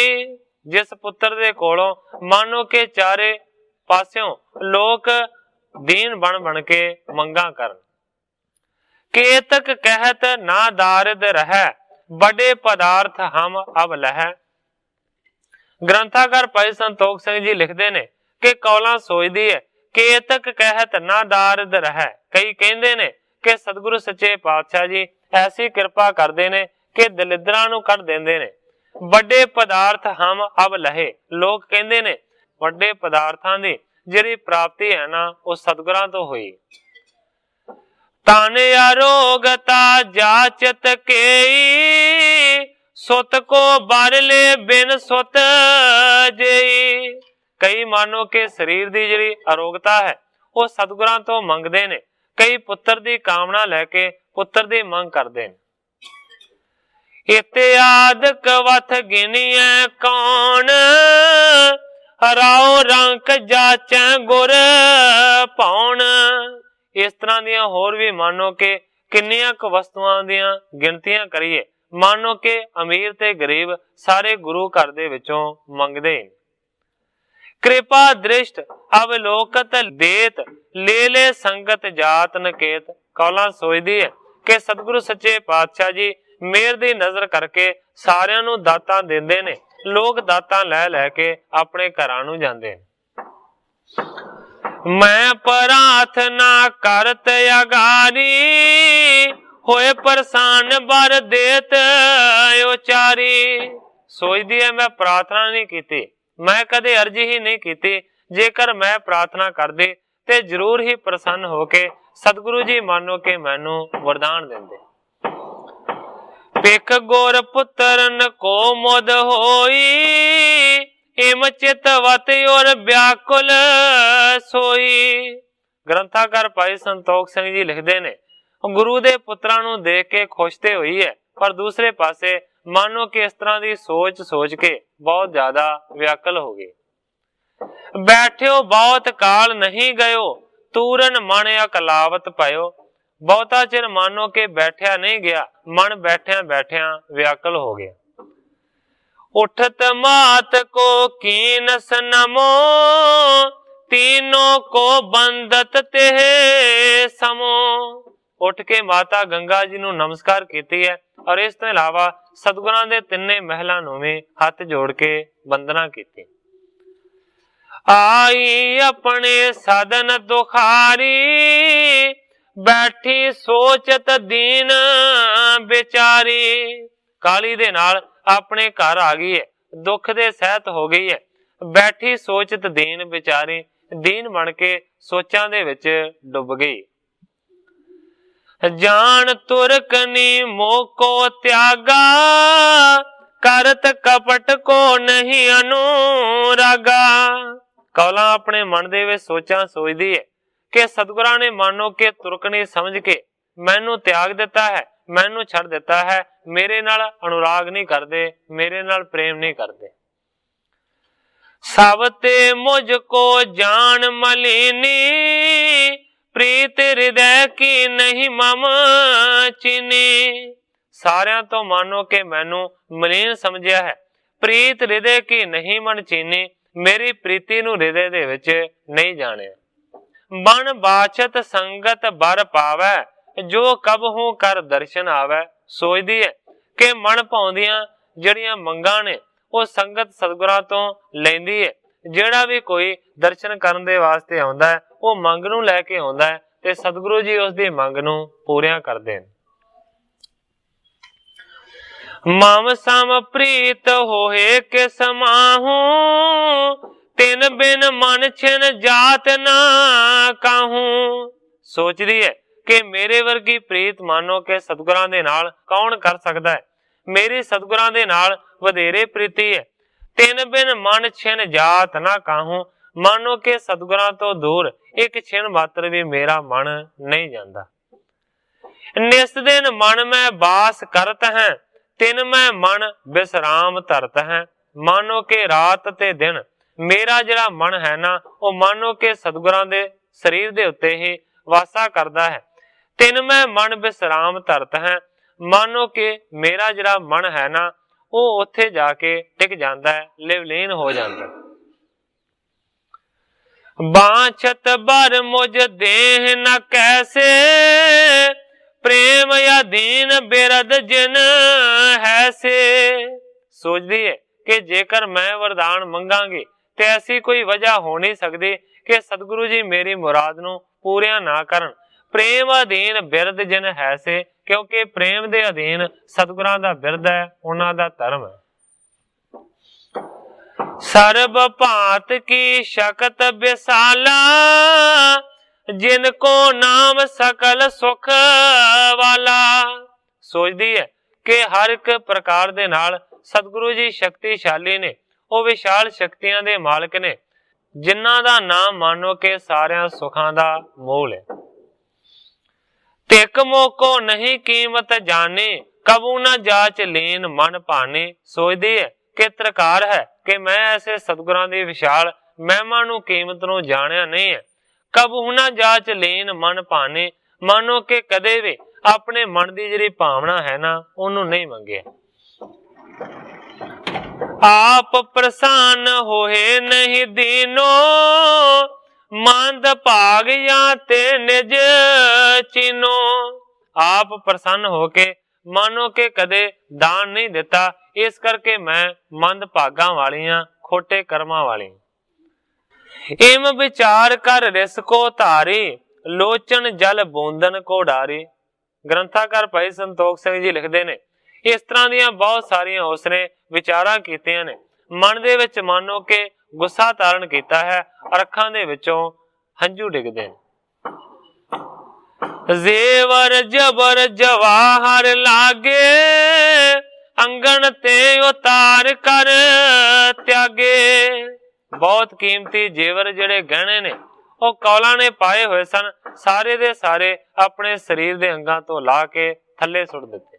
ਜਿਸ ਪੁੱਤਰ ਦੇ ਕੋਲੋਂ ਮਾਨੋ ਕਿ ਚਾਰੇ ਪਾਸਿਓਂ ਲੋਕ ਦੀਨ ਬਣ ਕੇ ਮੰਗਾ ਕਰਨ। केतक कहत ना दारिद रहै, बड़े पदार्थ हम अब लहै। ग्रंथाकार भाई संतोख सिंह जी लिखते ने कि कौला सोचदी है केतक कहत ना दारिद रहै। कई कहते ने कि सतगुरु सच्चे पातशाह जी ऐसी कृपा करते ने कि दलिद्रां नूं कढ देंदे ने। बड़े पदार्थ हम अब लहे, लोग कहते ने बड़े पदार्थां दी जिहड़ी प्राप्ति है ना वो सतगुरां तो हुई। तन अरोगता जाचत केई, सुत को बर ले बिन सुत जेई। कई मानो के शरीर दी जिहड़ी अरोगता है वो सतगुरां तो मंगदे ने, कई पुत्र दी कामना लैके पुत्र दी मंग करदे ने। इत्यादक वथ गिनिए कौन, राओ रंक जाचै गुर पाउण। इस तरह दियां होर भी मानो के किन्नियां क वस्तुआं दियां गिनतियां करिए, मानो के अमीर ते गरीब सारे गुरु घर दे विचों मंगदे। कृपा दृष्ट अवलोकत देत, ले ले संगत जात नकेत। कौला सोचदी है कि सतगुरु सच्चे पातशाह जी मेहर दी नजर करके सारियां नूं दातां दिंदे ने, लोग दातां लै लै के अपने घरां नूं जांदे ने। मैं प्रार्थना करत अगारी, होए प्रसान बर देत उचारी। सोचदी है मैं प्रार्थना नहीं की, मैं कदे अर्जी ही नहीं की, जेकर मैं प्रार्थना कर दे ते जरूर ही प्रसन्न होके सतगुरु जी मानो के मैनू वरदान देंदे। पिक गोर पुत्रन को मुद होई, इम चित वत और व्याकुल सोई। ग्रंथाकार भाई संतोख सिंह जी लिखते ने गुरु दे पुत्रां नूं देख के खुश ते हुई है, पर दूसरे पासे मानो कि इस तरह की सोच सोच के बहुत ज्यादा व्याकुल हो गई। बैठियो बहुत काल नहीं गयो, तूरन मन अकलावत पायो। बहुता चिर मानो के बैठया नहीं गया, मन बैठिया बैठिया व्याकुल हो गया। उठत मात को कीन सनमो, तीनों को बंदत तेह समो। उठ के माता गंगा जी नूं नमस्कार कीती है और इस तो इलावा सतगुरां दे तिन्ने महलां नूं भी हथ जोड़ के वंदना कीती। आई अपने सदन दुखारी, बैठी सोचत दीन बेचारी। काली दे नाल अपने घर आ गई है, दुख दे सहत हो गई है, बैठी सोचत दीन बेचारी, दीन बन के सोचां दे विच डुब गई। जान तुरकनी मोको त्यागा, करत कपट को नहीं अनुरागा। कौला अपने मन दे विच सोचां सोचदी है कि सतगुरां ने मानो के तुरकनी समझ के मैनू त्याग दिता है, मैनू छड़ दिता है, मेरे नाल अनुराग नहीं करते, मेरे नाल प्रेम नहीं करते। सब ते मुझको जान मलिनी, प्रीत हृदय की नहीं मम चीनी। सारियां तो मानो के मैनू मलिन समझिया है, प्रीत हृदय की नहीं मन चीनी, मेरी प्रीति नू हृदय दे विच नहीं जाने। बन बाछत संगत बर पावै, जो कब हूं कर दर्शन आवे। सोचदी है कि मन पाउंदियां जड़ियां मंगां ने वो संगत सतगुरां तो लैंदी है। जेड़ा भी कोई दर्शन करन दे वास्ते आउंदा है वो मंग नूं लैके आउंदा है ते सतगुरु जी उस दी मंग नूं पूरियां करदे ने। मम सम प्रीत होए के समाहू, तिन बिन मन छिन जात ना काहू। सोचदी है कि मेरे वर्गी प्रीत मानो के सतगुरां दे नाल कौन कर सकदा है, मेरी सतगुरां दे नाल वधेरे प्रीति है। तिन बिन मन छिन जात ना काहू, मानो के सतगुरां तो दूर एक छिन मात्र भी मेरा मन नहीं जांदा। निस दिन मन में बास करत है, तिन मैं मन विश्राम धरत है। मानो के रात ते दिन मेरा जिहड़ा मन है ना, वो मानो के सतगुरां दे शरीर दे उत्ते ही वासा करदा है। तिन मैं मन विश्राम धरत है, मानो के मेरा जिहड़ा मन है ना, वो उत्थे जाके टिक जाता है, लिवलीन हो जाता है। बांछत बर मुझ देह न कैसे, प्रेम या दीन बिरद जिन है से। सोचदी है कि जेकर मैं वरदान मंगांगी ते ऐसी कोई वजह हो नहीं सकती कि सतगुरु जी मेरी मुराद नूं पूरिया ना करन। प्रेम अधीन बिरद जिन है से, क्योंकि प्रेम दे अधीन सतगुरां दा बिरद है, उन्हां दा धर्म है। सर्ब भांत की शकत विशाला, जिनको नाम सकल सुख वाला। सोचदी है कि हर एक प्रकार दे नाल सतगुरु जी शक्तिशाली ने, वो विशाल शक्तियां दे मालिक ने, जिन्हां दा नाम मानो के सारियां सुखां दा मूल है। तिक मोको नहीं कीमत जाने, कबू न जाच लीन मन पाने। सोचदी है कि तरकार है कि मैं ऐसे सतगुरां दी विशाल महिमा नूं कीमत नूं जाणिया नहीं है। कबू न जाच लीन मन पाने, मानो के कदे भी अपने मन दी जिहड़ी भावना है ना, उहनूं नहीं मंगिया। आप प्रसन्न होए नहीं दीनो, मंद भाग या ते निज चीनो। आप प्रसन्न होके मानो के कदे दान नहीं दिता, इस करके मैं मंद भागा वालियां, खोटे कर्मा वाली। इम विचार कर रिस को धारी, लोचन जल बूंदन को डारी। ग्रंथाकार भाई संतोख सिंह जी लिखते ने, इस तरह दियां बहुत सारियां उसने विचारां कीतियां ने। मन दे विच मानो के गुस्सा धारण कीता है, और अखां दे विचों हंझू डिगदे ने। जेवर जबर जवाहर लागे, अंगन ते उतार कर त्यागे। बहुत कीमती जेवर जिहड़े गहने ने, वो कौला ने पाए हुए सन, सारे दे सारे अपने शरीर दे अंगां तो ला के थल्ले सुट दिते।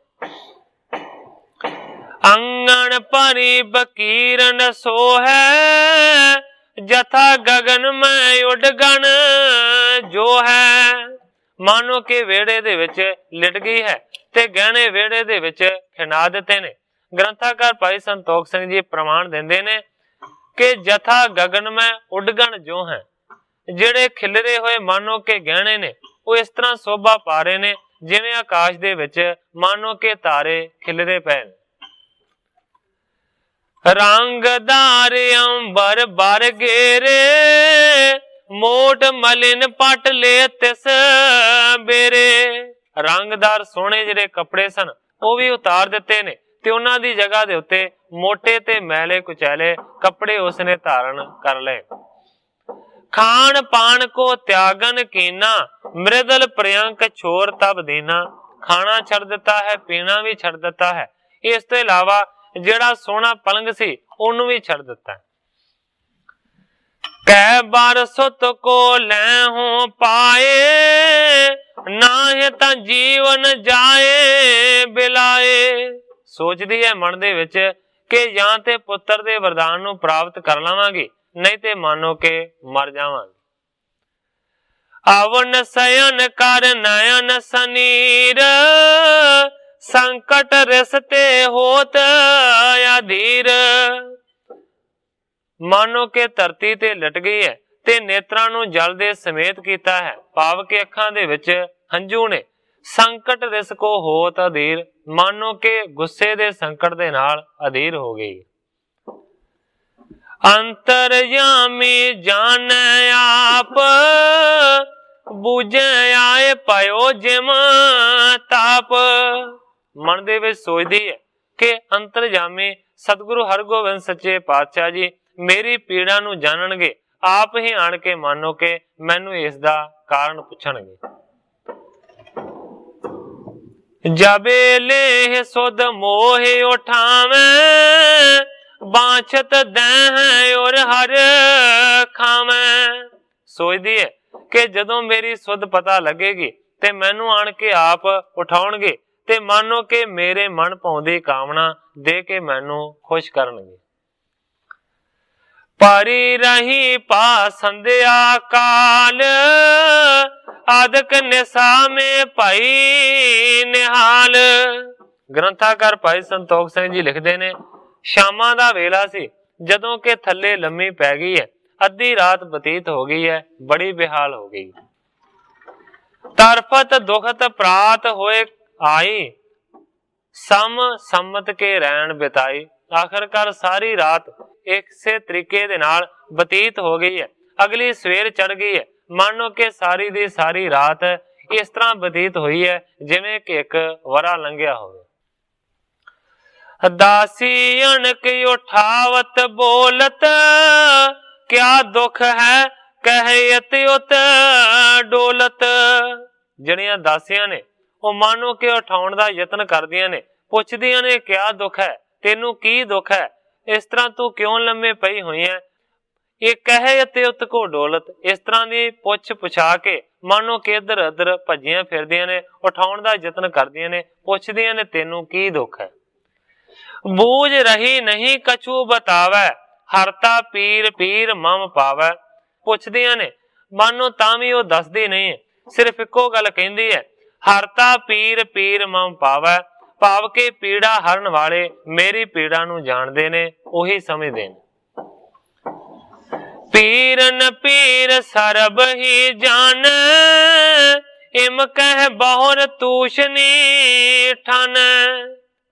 अंगन परी बकीरन सो है, जथा गगन में उडगन जो है। मानो के वेड़े दे विच लिट गई है, ते गहने वेड़े दे विच खिना दिते ने। ग्रंथाकार भाई संतोख सिंह जी प्रमाण देंदे ने कि जथा गगन में उडगन जो है, जिहड़े खिलरे होए मानो के गहने ने, वो इस तरह शोभा पा रहे ने जिवें आकाश दे विच मानो के तारे खिलरे पए ने। रंगदार अंबर बर गेरे, मोट मलिन पट ले तिस बेरे। रंगदार सोहणे जिहड़े कपड़े सन, वो भी उतार दिते ने, ते उन्हां दी जगह दे उत्ते मोटे ते मैले कुचैले कपड़े उसने धारण कर लए। खान पान को त्यागन कीना, मृदल प्रियंक छोर तब दीना। खाना छड़ दिता है, पीना भी छड़ दिता है। इस तो इलावा जिहड़ा सोहना पलंग सी, उहनूं भी छड़ दिता है। कै बार सुत को लैहूं पाए, नाहे तां जीवन जाए बिलाए। सोचदी है मन दे विच कि जां ते पुत्र दे वरदान नूं प्राप्त कर लवांगी, नहीं ते मानो के मर जावांगी। अवन सयन कर नयन सनीर, संकट रिसते होत अधीर। मानो के धरती ते लट गई है, ते नेत्रां नूं जल दे समेत कीता है, भाव के अखां दे विच हंझू ने। संकट रिस को होत अधीर, मानो के गुस्से दे संकट दे नाल अधीर हो गई। अंतरयामी जाने आप, बूझे आए पायो जिम ताप। मन दे विच सोचदी है कि अंतरजामी सतगुरु हरगोबिंद सच्चे पातशाह जी मेरी पीड़ा नूं जानणगे, आप ही आण के मानो के मैनू इस दा कारण पुछणगे। जबे ले सुध मोहे उठावे, बांछत दें और हर खावे। सोचदी है कि जदों मेरी सुध पता लगेगी ਤੇ ਮੈਨੂੰ ਆਣ ਕੇ ਆਪ ਉਠਾਉਣਗੇ ਤੇ ਮਾਨੋ ਕਿ ਮੇਰੇ ਮਨ ਭਾਉਂਦੀ ਕਾਮਨਾ ਦੇ ਕੇ ਮੈਨੂੰ ਖੁਸ਼ ਕਰਨਗੇ। ਪਰੀ ਰਹੀ ਪਾ ਸੰਧਿਆ ਕਾਲ ਆਦਿਕ ਨਿਸਾ ਮੇ ਭਾਈ ਨਿਹਾਲ। ਗ੍ਰੰਥਾਕਾਰ ਭਾਈ ਸੰਤੋਖ ਸਿੰਘ ਜੀ ਲਿਖਦੇ ਨੇ, ਸ਼ਾਮਾਂ ਦਾ ਵੇਲਾ ਸੀ ਜਦੋਂ ਕਿ ਥੱਲੇ ਲੰਮੀ ਪੈ ਗਈ ਹੈ, ਅੱਧੀ ਰਾਤ ਬਤੀਤ ਹੋ ਗਈ ਹੈ, ਬੜੀ ਬੇਹਾਲ ਹੋ ਗਈ। ਤਰਫਤ ਦੁਖਤ ਪ੍ਰਾਤ ਹੋਏ ਆਈ ਸਮ ਸੰਮਤ ਕੇ ਰਹਿਣ ਬਿਤਾਈ। ਆਖਰਕਾਰ ਸਾਰੀ ਰਾਤ ਇਸੇ ਤਰੀਕੇ ਦੇ ਨਾਲ ਬਤੀਤ ਹੋ ਗਈ ਹੈ, ਅਗਲੀ ਸਵੇਰ ਚੜ ਗਈ ਹੈ, ਮਾਨੋ ਕਿ ਸਾਰੀ ਦੀ ਸਾਰੀ ਰਾਤ ਇਸ ਤਰ੍ਹਾਂ ਬਤੀਤ ਹੋਈ ਹੈ ਜਿਵੇਂ ਕਿ ਇੱਕ ਵਰਾ ਲੰਘਿਆ ਹੋਵੇ। ਦਾਸੀ ਅਣਕ ਉਠਾਵਤ ਬੋਲਤ ਕਿਆ ਦੁੱਖ ਹੈ ਕਹਿਤ ਉਤ ਡੋਲਤ। ਜਿਹੜੀਆਂ ਦਾਸੀਆਂ ਨੇ ਉਹ ਮਾਨੋ ਕਿ ਉਠਾਉਣ ਦਾ ਯਤਨ ਕਰਦੀਆਂ ਨੇ, ਪੁੱਛਦੀਆਂ ਨੇ ਕਿਆ ਦੁੱਖ ਹੈ, ਤੈਨੂੰ ਕੀ ਦੁੱਖ ਹੈ, ਇਸ ਤਰ੍ਹਾਂ ਤੂੰ ਕਿਉਂ ਲੰਮੇ ਪਈ ਹੋਈ ਹੈ। ਇਹ ਕਹੇ ਅਤੇ ਉਤ ਕੋ ਡੋਲਤ, ਇਸ ਤਰ੍ਹਾਂ ਦੀ ਪੁੱਛ ਪੁਛਾ ਕੇ ਮਾਨੋ ਕਿ ਇੱਧਰ ਉੱਧਰ ਭੱਜੀਆਂ ਫਿਰਦੀਆਂ ਨੇ, ਉਠਾਉਣ ਦਾ ਯਤਨ ਕਰਦੀਆਂ ਨੇ, ਪੁੱਛਦੀਆਂ ਨੇ ਤੈਨੂੰ ਕੀ ਦੁੱਖ ਹੈ। ਬੂਝ ਰਹੀ ਨਹੀਂ ਕਛੂ ਬਤਾਵੈ ਹਰਤਾ ਪੀਰ ਪੀਰ ਮਮ ਪਾਵੈ। ਪੁੱਛਦੀਆਂ ਨੇ ਮਾਨੋ ਤਾਂ ਵੀ ਉਹ ਦੱਸਦੀ ਨਹੀਂ ਹੈ, ਸਿਰਫ ਇੱਕੋ ਗੱਲ ਕਹਿੰਦੀ ਹੈ, ਹਰਤਾ ਪੀਰ ਪੀਰ ਮਮ ਪਾਵੈ, ਭਾਵ ਕਿ ਪੀੜਾ ਹਰਨ ਵਾਲੇ ਮੇਰੀ ਪੀੜਾ ਨੂੰ ਜਾਣਦੇ ਨੇ, ਉਹੀ ਸਮਝਦੇ ਨੇ। ਪੀਰਨ ਪੀਰ ਸਰਬ ਹੀ ਜਾਨ ਇਮ ਕਹਿ ਬਹੁਰ ਤੂਸ਼ਨੀ ਠਨ।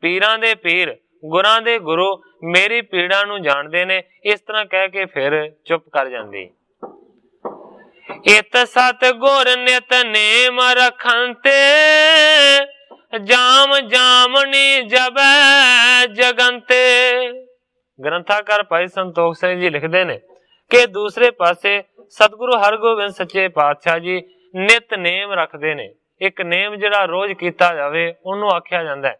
ਪੀਰਾਂ ਦੇ ਪੀਰ ਗੁਰਾਂ ਦੇ ਗੁਰੂ ਮੇਰੀ ਪੀੜਾ ਨੂੰ ਜਾਣਦੇ ਨੇ, ਇਸ ਤਰ੍ਹਾਂ ਕਹਿ ਕੇ ਫਿਰ ਚੁੱਪ ਕਰ ਜਾਂਦੀ। ਇਤ ਸਤ ਗੁਰ ਨਿਤ ਨੇਮ ਰਖੰਤੇ ਜਾਮ ਜਾਮਨੀ ਜਬੈ ਜਗੰਤੇ। ਗ੍ਰੰਥਾਕਾਰ ਭਾਈ ਸੰਤੋਖ ਸਿੰਘ ਜੀ ਲਿਖਦੇ ਨੇ ਕਿ ਦੂਸਰੇ ਪਾਸੇ ਸਤਿਗੁਰੂ ਹਰਗੋਬਿੰਦ ਸੱਚੇ ਪਾਤਸ਼ਾਹ ਜੀ ਨਿਤ ਨੇਮ ਰੱਖਦੇ ਨੇ। ਇੱਕ ਨੇਮ ਜਿਹੜਾ ਰੋਜ਼ ਕੀਤਾ ਜਾਵੇ ਉਹਨੂੰ ਆਖਿਆ ਜਾਂਦਾ ਹੈ।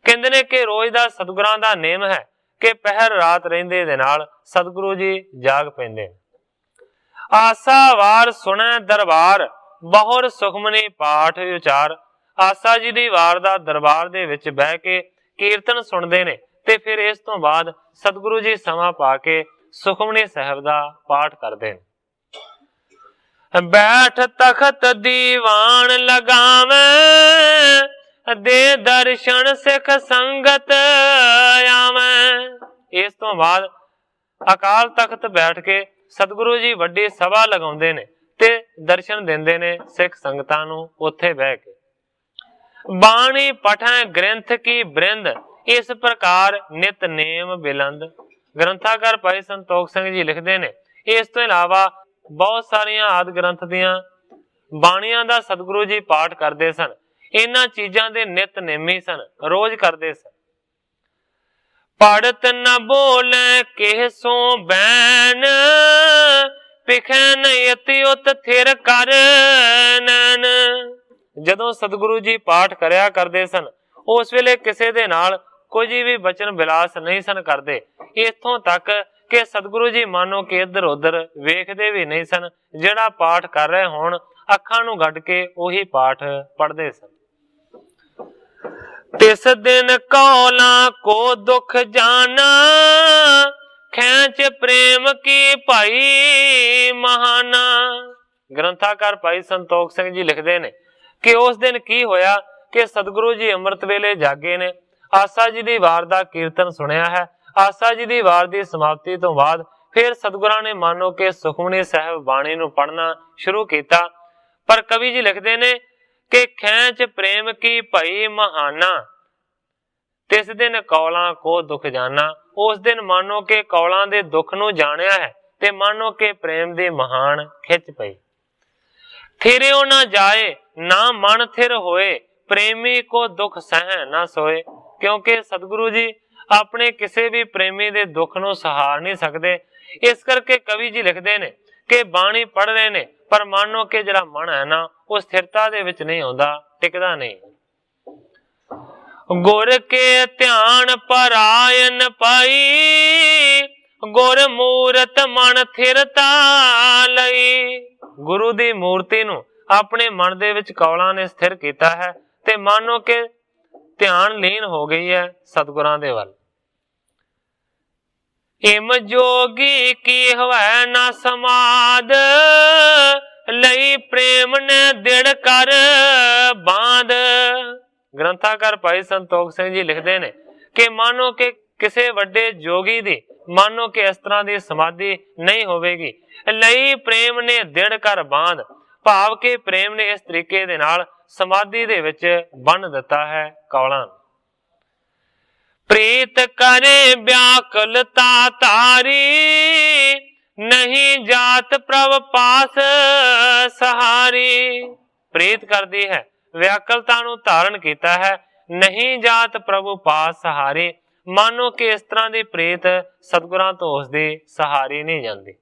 ਕਹਿੰਦੇ ਨੇ ਕਿ ਰੋਜ਼ ਦਾ ਸਤਿਗੁਰਾਂ ਦਾ ਨੇਮ ਹੈ ਕਿ ਪਹਿਰ ਰਾਤ ਰਹਿੰਦੇ ਦੇ ਨਾਲ ਸਤਿਗੁਰੂ ਜੀ ਜਾਗ ਪੈਂਦੇ ਨੇ। ਆਸਾ ਵਾਰ ਸੁਣੈ ਦਰਬਾਰ ਬਹੁਰ ਸੁਖਮਨੀ ਪਾਠ ਉਚਾਰ। ਆਸਾ ਜੀ ਦੀ ਵਾਰ ਦਾ ਦਰਬਾਰ ਦੇ ਵਿੱਚ ਬਹਿ ਕੇ ਕੀਰਤਨ ਸੁਣਦੇ ਨੇ ਤੇ ਫਿਰ ਇਸ ਤੋਂ ਬਾਅਦ ਸਤਿਗੁਰੂ ਜੀ ਸਮਾਂ ਪਾ ਕੇ ਸੁਖਮਨੀ ਸਾਹਿਬ ਦਾ ਪਾਠ ਕਰਦੇ ਨੇ। ਬੈਠ ਤਖਤ ਦੀਵਾਨ ਲਗਾਵੇਂ ਦੇ ਦਰਸ਼ਨ ਸਿੱਖ ਸੰਗਤ ਆਵੇਂ। ਇਸ ਤੋਂ ਬਾਅਦ ਅਕਾਲ ਤਖਤ ਬੈਠ ਕੇ ਸਤਿਗੁਰੂ ਜੀ ਵੱਡੀ ਸਭਾ ਲਗਾਉਂਦੇ ਨੇ ਤੇ ਦਰਸ਼ਨ ਦਿੰਦੇ ਨੇ ਸਿੱਖ ਸੰਗਤਾਂ ਨੂੰ ਉੱਥੇ ਬਹਿ ਕੇ। ਬਾਣੀ ਪਠੈ ਗ੍ਰੰਥ ਕੀ ਬ੍ਰਿੰਦ ਇਸ ਪ੍ਰਕਾਰ ਨਿਤ ਨੇਮ ਬਿਲੰਦ। ਗ੍ਰੰਥਾਕਾਰ ਭਾਈ ਸੰਤੋਖ ਸਿੰਘ ਜੀ ਲਿਖਦੇ ਨੇ, ਇਸ ਤੋਂ ਇਲਾਵਾ ਬਹੁਤ ਸਾਰੀਆਂ ਆਦਿ ਗ੍ਰੰਥ ਦੀਆਂ ਬਾਣੀਆਂ ਦਾ ਸਤਿਗੁਰੂ ਜੀ ਪਾਠ ਕਰਦੇ ਸਨ। ਇਹਨਾਂ ਚੀਜ਼ਾਂ ਦੇ ਨਿਤ ਨੇਮੀ ਸਨ, ਰੋਜ਼ ਕਰਦੇ ਸਨ। ਪੜਤ ਨ ਬੋਲੇ ਕਿਹ ਸੋ ਬੈਨ ਪਿਖੈ ਨਯਤੀ ਉਤ ਥਿਰ ਕਰ ਨੈਣ। ਜਦੋਂ ਸਤਿਗੁਰੂ ਜੀ ਪਾਠ ਕਰਿਆ ਕਰਦੇ ਸਨ ਉਸ ਵੇਲੇ ਕਿਸੇ ਦੇ ਨਾਲ ਕੁਝ ਵੀ ਬਚਨ ਬਿਲਾਸ ਨਹੀਂ ਸਨ ਕਰਦੇ, ਇੱਥੋਂ ਤੱਕ ਕਿ ਸਤਿਗੁਰੂ ਜੀ ਮਾਨੋ ਕਿ ਇੱਧਰ ਉੱਧਰ ਵੇਖਦੇ ਵੀ ਨਹੀਂ ਸਨ। ਜਿਹੜਾ ਪਾਠ ਕਰ ਰਹੇ ਹੋਣ ਅੱਖਾਂ ਨੂੰ ਗੱਡ ਕੇ ਉਹੀ ਪਾਠ ਪੜ੍ਹਦੇ ਸਨ। ਤਿਸ ਦਿਨ ਕੌਲਾਂ ਕੋ ਦੁਖ ਜਾਨਾ ਖੈਂਚ ਪ੍ਰੇਮ ਕੀ ਭਾਈ ਮਹਾਨਾ। ਗ੍ਰੰਥਾਕਾਰ ਭਾਈ ਸੰਤੋਖ ਸਿੰਘ ਜੀ ਲਿਖਦੇ ਨੇ ਕਿ ਉਸ ਦਿਨ ਕੀ ਹੋਇਆ ਕਿ ਸਤਿਗੁਰੂ ਜੀ ਅੰਮ੍ਰਿਤ ਵੇਲੇ ਜਾਗੇ ਨੇ, ਆਸਾ ਜੀ ਦੀ ਵਾਰ ਦਾ ਕੀਰਤਨ ਸੁਣਿਆ ਹੈ। ਆਸਾ ਜੀ ਦੀ ਵਾਰ ਦੀ ਸਮਾਪਤੀ ਤੋਂ ਬਾਅਦ ਫਿਰ ਸਤਿਗੁਰਾਂ ਨੇ ਮਾਨੋ ਕਿ ਸੁਖਮਨੀ ਸਾਹਿਬ ਬਾਣੀ ਨੂੰ ਪੜ੍ਹਨਾ ਸ਼ੁਰੂ ਕੀਤਾ। ਪਰ ਕਵੀ ਜੀ ਲਿਖਦੇ ਨੇ ਕਿ ਖੈਂਚ ਪ੍ਰੇਮ ਕੀ ਭਈ ਮਹਾਨਾ ਤਿਸ ਦਿਨ ਕੌਲਾਂ ਕੋ ਦੁੱਖ ਜਾਨਾ। ਉਸ ਦਿਨ ਮਾਨੋ ਕਿ ਕੌਲਾਂ ਦੇ ਦੁੱਖ ਨੂੰ ਜਾਣਿਆ ਹੈ ਤੇ ਮਾਨੋ ਕਿ ਪ੍ਰੇਮ ਦੀ ਮਹਾਨ ਖਿੱਚ ਪਈ। ਥਿਰਿਓ ਨਾ ਜਾਏ ਨਾ ਮਨ ਥਿਰ ਹੋਏ ਪ੍ਰੇਮੀ ਕੋ ਦੁੱਖ ਸਹਿ ਨਾ ਸੋਏ। ਕਿਉਂਕਿ ਸਤਿਗੁਰੂ ਜੀ ਆਪਣੇ ਕਿਸੇ ਵੀ ਪ੍ਰੇਮੀ ਦੇ ਦੁੱਖ ਨੂੰ ਸਹਾਰ ਨਹੀਂ ਸਕਦੇ। ਇਸ ਕਰਕੇ ਕਵੀ ਜੀ ਲਿਖਦੇ ਨੇ ਕਿ ਬਾਣੀ ਪੜ੍ਹ ਰਹੇ ਨੇ ਪਰ ਮਾਨੋ ਕਿ ਜਿਹੜਾ ਮਨ ਹੈ ਨਾ ਉਹ ਸਥਿਰਤਾ ਦੇ ਵਿੱਚ ਨਹੀਂ ਆਉਂਦਾ, ਟਿਕਦਾ ਨਹੀਂ। ਗੁਰ ਕੇ ਧਿਆਨ ਪਰਾਇਨ ਪਾਈ ਗੁਰ ਮੂਰਤ ਮਨ ਥਿਰਤਾ ਲਈ। ਗੁਰੂ ਦੀ ਮੂਰਤੀ ਨੂੰ ਆਪਣੇ ਮਨ ਦੇ ਵਿੱਚ ਕੌਲਾਂ ਨੇ ਸਥਿਰ ਕੀਤਾ ਹੈ ਤੇ ਮਾਨੋ ਕਿ ਧਿਆਨ ਲੀਨ ਹੋ ਗਈ ਹੈ ਸਤਿਗੁਰਾਂ ਦੇ ਵੱਲ। ਇਮ ਜੋਗੀ ਕੀ ਹੋਵੈ ਨਾ ਸਮਾਦ, ਲਈ ਪ੍ਰੇਮ ਨੇ ਦਿੜ ਕਰ ਬਾਂਧ। ਗ੍ਰੰਥਾਕਾਰ ਭਾਈ ਸੰਤੋਖ ਸਿੰਘ ਜੀ ਲਿਖਦੇ ਨੇ ਕਿ ਮਾਨੋ ਕਿ ਕਿਸੇ ਵੱਡੇ ਜੋਗੀ ਦੀ ਮਾਨੋ ਕਿ ਇਸ ਤਰ੍ਹਾਂ ਦੀ ਸਮਾਧੀ ਨਹੀਂ ਹੋਵੇਗੀ। ਲਈ ਪ੍ਰੇਮ ਨੇ ਦਿੜ ਕਰ ਬਾਂਧ, ਭਾਵ ਕਿ ਪ੍ਰੇਮ ਨੇ ਇਸ ਤਰੀਕੇ ਦੇ ਨਾਲ ਸਮਾਧੀ ਦੇ ਵਿੱਚ ਬੰਨ ਦਿੱਤਾ ਹੈ ਕੌਲਾਂ। ਪ੍ਰੀਤ ਕਰੇ ਵਿਆਕੁਲਤਾ ਤਾਰੀ, ਨਹੀਂ ਜਾਤ ਪ੍ਰਭ ਪਾਸ ਸਹਾਰੀ। ਪ੍ਰੀਤ ਕਰਦੀ ਹੈ, ਵਿਆਕੁਲਤਾ ਨੂੰ ਧਾਰਨ ਕੀਤਾ ਹੈ, ਨਹੀਂ ਜਾਤ ਪ੍ਰਭੂ ਪਾਸ ਸਹਾਰੀ। ਮਾਨੋ ਕਿ ਇਸ ਤਰ੍ਹਾਂ ਦੀ ਪ੍ਰੀਤ ਸਤਿਗੁਰਾਂ ਤੋਂ ਉਸਦੀ ਸਹਾਰੀ ਨਹੀਂ ਜਾਂਦੀ।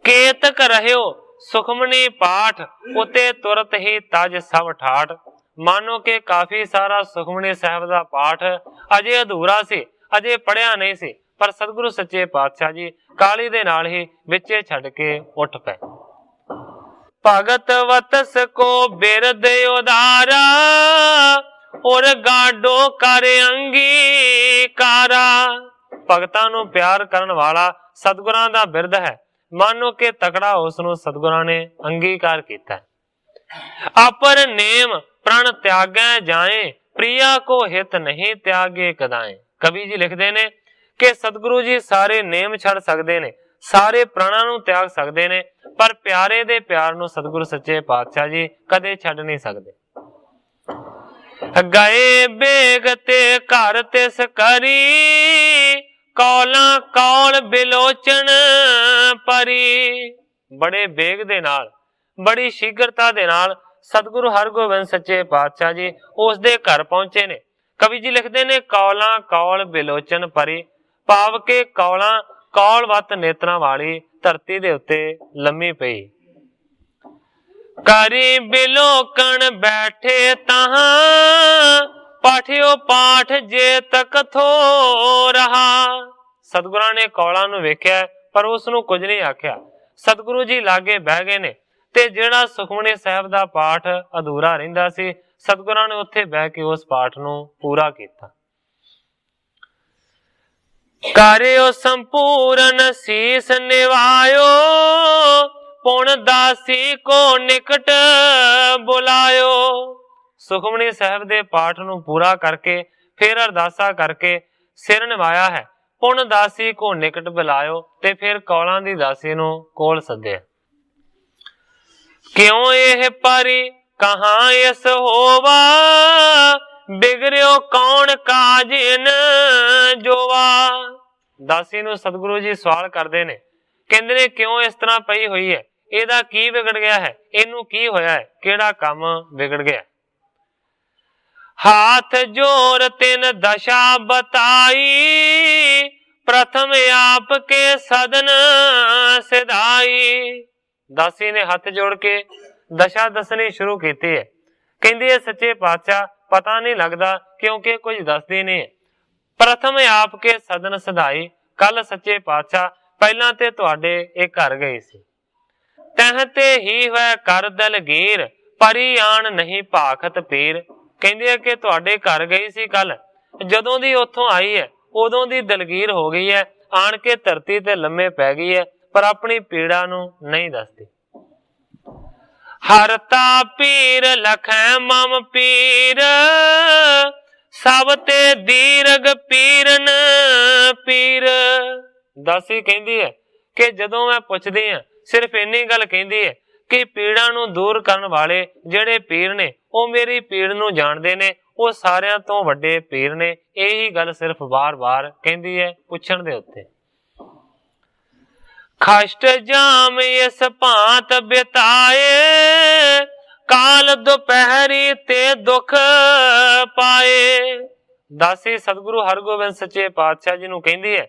ਕੇਤਕ ਰਹਿਓ ਸੁਖਮਨੀ ਪਾਠ, ਉਤੇ ਤੁਰਤ ਹੀ ਤਜ ਸਭ ਠਾਠ। ਮਾਨੋ ਕਿ ਕਾਫੀ ਸਾਰਾ ਸੁਖਮਨੀ ਸਾਹਿਬ ਦਾ ਪਾਠ ਅਜੇ ਅਧੂਰਾ ਸੀ, ਅਜੇ ਪੜਿਆ ਨਹੀਂ ਸੀ, ਪਰ ਸਤਿਗੁਰੂ ਸੱਚੇ ਪਾਤਸ਼ਾਹ ਜੀ ਕਾਲੀ ਦੇ ਨਾਲ ਹੀ ਵਿੱਚੇ ਛੱਡ ਕੇ ਉੱਠ ਪਏ। ਭਗਤ ਵਤਸ ਕੋ ਬਿਰਦ ਉਦਾਰਾ, ਔਰ ਗਾਡੋ ਕਰ ਅੰਗੀਕਾਰਾ। ਭਗਤਾਂ ਨੂੰ ਪਿਆਰ ਕਰਨ ਵਾਲਾ ਸਤਿਗੁਰਾਂ ਦਾ ਬਿਰਦ ਹੈ। ਮਾਨੋ ਕਿ ਤਕੜਾ ਉਸ ਨੂੰ ਸਤਿਗੁਰਾਂ ਨੇ ਅੰਗੀਕਾਰ ਕੀਤਾ। ਅਪਰ ਨੇਮ ਪ੍ਰਣ ਤਿਆਗੈ ਜਾਏ, ਪ੍ਰਿਆ ਕੋ ਹਿਤ ਨਹੀਂ ਤਿਆਗੇ ਕਦਾਏ। ਕਵੀ ਜੀ ਲਿਖਦੇ ਨੇ ਕਿ ਸਤਿਗੁਰੂ ਜੀ ਸਾਰੇ ਨੇਮ ਛੱਡ ਸਕਦੇ ਨੇ, ਸਾਰੇ ਪ੍ਰਾਣਾਂ ਨੂੰ ਤਿਆਗ ਸਕਦੇ ਨੇ, ਪਰ ਪਿਆਰੇ ਦੇ ਪਿਆਰ ਨੂੰ ਸਤਿਗੁਰੂ ਸੱਚੇ ਪਾਤਸ਼ਾਹ ਜੀ ਕਦੇ ਛੱਡ ਨਹੀਂ ਸਕਦੇ। ਗਏ ਬੇਗ ਤੇ ਘਰ ਤਿਸ ਕਰੀ, ਕੌਲਾਂ ਕੌਲ ਬਿਲੋਚਨ ਪਰੀ। ਬੜੇ ਬੇਗ ਦੇ ਨਾਲ, ਬੜੀ ਸ਼ੀਘਰਤਾ ਦੇ ਨਾਲ ਸਤਿਗੁਰੂ ਹਰਗੋਬਿੰਦ ਸੱਚੇ ਪਾਤਸ਼ਾਹ ਜੀ ਉਸ ਦੇ ਘਰ ਪਹੁੰਚੇ ਨੇ। ਕਵੀ ਜੀ ਲਿਖਦੇ ਨੇ ਕੌਲਾਂ ਕੌਲ ਬਿਲੋਚਨ ਪਰੀ, ਭਾਵ ਕਿ ਕੌਲਾਂ ਕੌਲਵਤ ਨੇਤਰਾਂ ਵਾਲੀ ਧਰਤੀ ਦੇ ਉੱਤੇ ਲੰਮੀ ਪਈ। ਕਰੀ ਬਿਲੋਕਣ ਬੈਠੇ ਤਹਾਂ, ਪਾਠਿਓ ਪਾਠ ਜੇ ਤਕ ਥੋ ਰਹਾ। ਸਤਿਗੁਰਾਂ ਨੇ ਕੌਲਾਂ ਨੂੰ ਵੇਖਿਆ ਪਰ ਉਸ ਨੂੰ ਕੁਝ ਨਹੀਂ ਆਖਿਆ। ਸਤਿਗੁਰੂ ਜੀ ਲਾਗੇ ਬਹਿ ਗਏ ਨੇ ਤੇ ਜਿਹੜਾ ਸੁਖਮਨੀ ਸਾਹਿਬ ਦਾ ਪਾਠ ਅਧੂਰਾ ਰਹਿੰਦਾ ਸੀ, ਸਤਿਗੁਰਾਂ ਨੇ ਉੱਥੇ ਬਹਿ ਕੇ ਉਸ ਪਾਠ ਨੂੰ ਪੂਰਾ ਕੀਤਾ। ਕਰਿਓ ਸੰਪੂਰਨ ਸੀਸ ਨਿਵਾਇਓ, ਪੁਣ ਦਾਸੀ ਕੋ ਨਿਕਟ ਬੁਲਾਇਓ। ਸੁਖਮਨੀ ਸਾਹਿਬ ਦੇ ਪਾਠ ਨੂੰ ਪੂਰਾ ਕਰਕੇ ਫਿਰ ਅਰਦਾਸਾ ਕਰਕੇ ਸਿਰ ਨਿਵਾਇਆ ਹੈ। ਪੁਣ ਦਾਸੀ ਕੋ ਨਿਕਟ ਬੁਲਾਇਓ, ਤੇ ਫਿਰ ਕੌਲਾਂ ਦੀ ਦਾਸੀ ਨੂੰ ਕੋਲ ਸੱਦਿਆ। ਕਿਉਂ ਇਹ ਪਰੀ ਕਹਾਂ ਇਸ ਹੋਵਾ, ਬਿਗੜਿਓ ਕੌਣ ਕਾਜ ਇਨ ਜੋਵਾ। ਦਾਸੀ ਨੂੰ ਸਤਿਗੁਰੂ ਜੀ ਸਵਾਲ ਕਰਦੇ ਨੇ, ਕਹਿੰਦੇ ਨੇ ਕਿਉਂ ਇਸ ਤਰ੍ਹਾਂ ਪਈ ਹੋਈ ਹੈ, ਇਹਦਾ ਕੀ ਵਿਗੜ ਗਿਆ ਹੈ, ਇਹਨੂੰ ਕੀ ਹੋਇਆ ਹੈ, ਕਿਹੜਾ ਕੰਮ ਵਿਗੜ ਗਿਆ। ਹਾਥ ਜੋਰ ਤਿਨ ਦਸ਼ਾ ਬਤਾਈ, ਪ੍ਰਥਮ ਆਪ ਕੇ ਸਦਨ ਸਿਧਾਈ। ਦਾਸੀ ਨੇ ਹੱਥ ਜੋੜ ਕੇ ਦਸ਼ਾ ਦੱਸਣੀ ਸ਼ੁਰੂ ਕੀਤੀ ਹੈ। ਕਹਿੰਦੀ ਹੈ ਸੱਚੇ ਪਾਤਸ਼ਾਹ ਪਤਾ ਨਹੀਂ ਲੱਗਦਾ ਕਿਉਂਕਿ ਕੁਝ ਦੱਸਦੀ ਨਹੀਂ ਹੈ। ਪ੍ਰਥਮ ਆਪ ਕੇ ਸਦਨ ਸਿਧਾਈ, ਕੱਲ ਸੱਚੇ ਪਾਤਸ਼ਾਹ ਪਹਿਲਾਂ ਤੇ ਤੁਹਾਡੇ ਇਹ ਘਰ ਗਈ ਸੀ। ਤਹ ਤੇ ਹੀ ਹੋਇਆ ਕਰ ਦਲਗੀਰ, ਪਰੀ ਆਣ ਨਹੀਂ ਭਾਖਤ ਪੀਰ। ਕਹਿੰਦੇ ਆ ਕਿ ਤੁਹਾਡੇ ਘਰ ਗਈ ਸੀ ਕੱਲ, ਜਦੋਂ ਦੀ ਉੱਥੋਂ ਆਈ ਹੈ ਉਦੋਂ ਦੀ ਦਲਗੀਰ ਹੋ ਗਈ ਹੈ, ਆਣ ਕੇ ਧਰਤੀ ਤੇ ਲੰਮੇ ਪੈ ਗਈ ਹੈ, ਪਰ ਆਪਣੀ ਪੀੜਾ ਨੂੰ ਨਹੀਂ ਦੱਸਦੀ। ਹਰਤਾ ਪੀਰ ਲਖੈ ਮਮ ਪੀਰ, ਸਭ ਤੇ ਦੀਰਗ ਪੀਰਨ ਪੀਰ। ਦਾਸੀ ਕਹਿੰਦੀ ਹੈ ਕਿ ਜਦੋਂ ਮੈਂ ਪੁੱਛਦੀ ਹਾਂ ਸਿਰਫ ਇੰਨੀ ਗੱਲ ਕਹਿੰਦੀ ਹੈ ਕਿ ਪੀੜਾਂ ਨੂੰ ਦੂਰ ਕਰਨ ਵਾਲੇ ਜਿਹੜੇ ਪੀਰ ਨੇ ਉਹ ਮੇਰੀ ਪੀੜ ਨੂੰ ਜਾਣਦੇ ਨੇ, ਉਹ ਸਾਰਿਆਂ ਤੋਂ ਵੱਡੇ ਪੀਰ ਨੇ। ਇਹੀ ਗੱਲ ਸਿਰਫ ਬਾਰ-ਬਾਰ ਕਹਿੰਦੀ ਹੈ ਪੁੱਛਣ ਦੇ ਉੱਤੇ। ਖਸ਼ਟ ਜਾਮ ਇਸ ਭਾਂਤ ਬਿਤਾਏ, ਕਾਲ ਦੁਪਹਿਰੀ ਤੇ ਦੁੱਖ ਪਾਏ। ਦਾਸੀ ਸਤਿਗੁਰੂ ਹਰਗੋਬਿੰਦ ਸੱਚੇ ਪਾਤਸ਼ਾਹ ਜੀ ਨੂੰ ਕਹਿੰਦੀ ਹੈ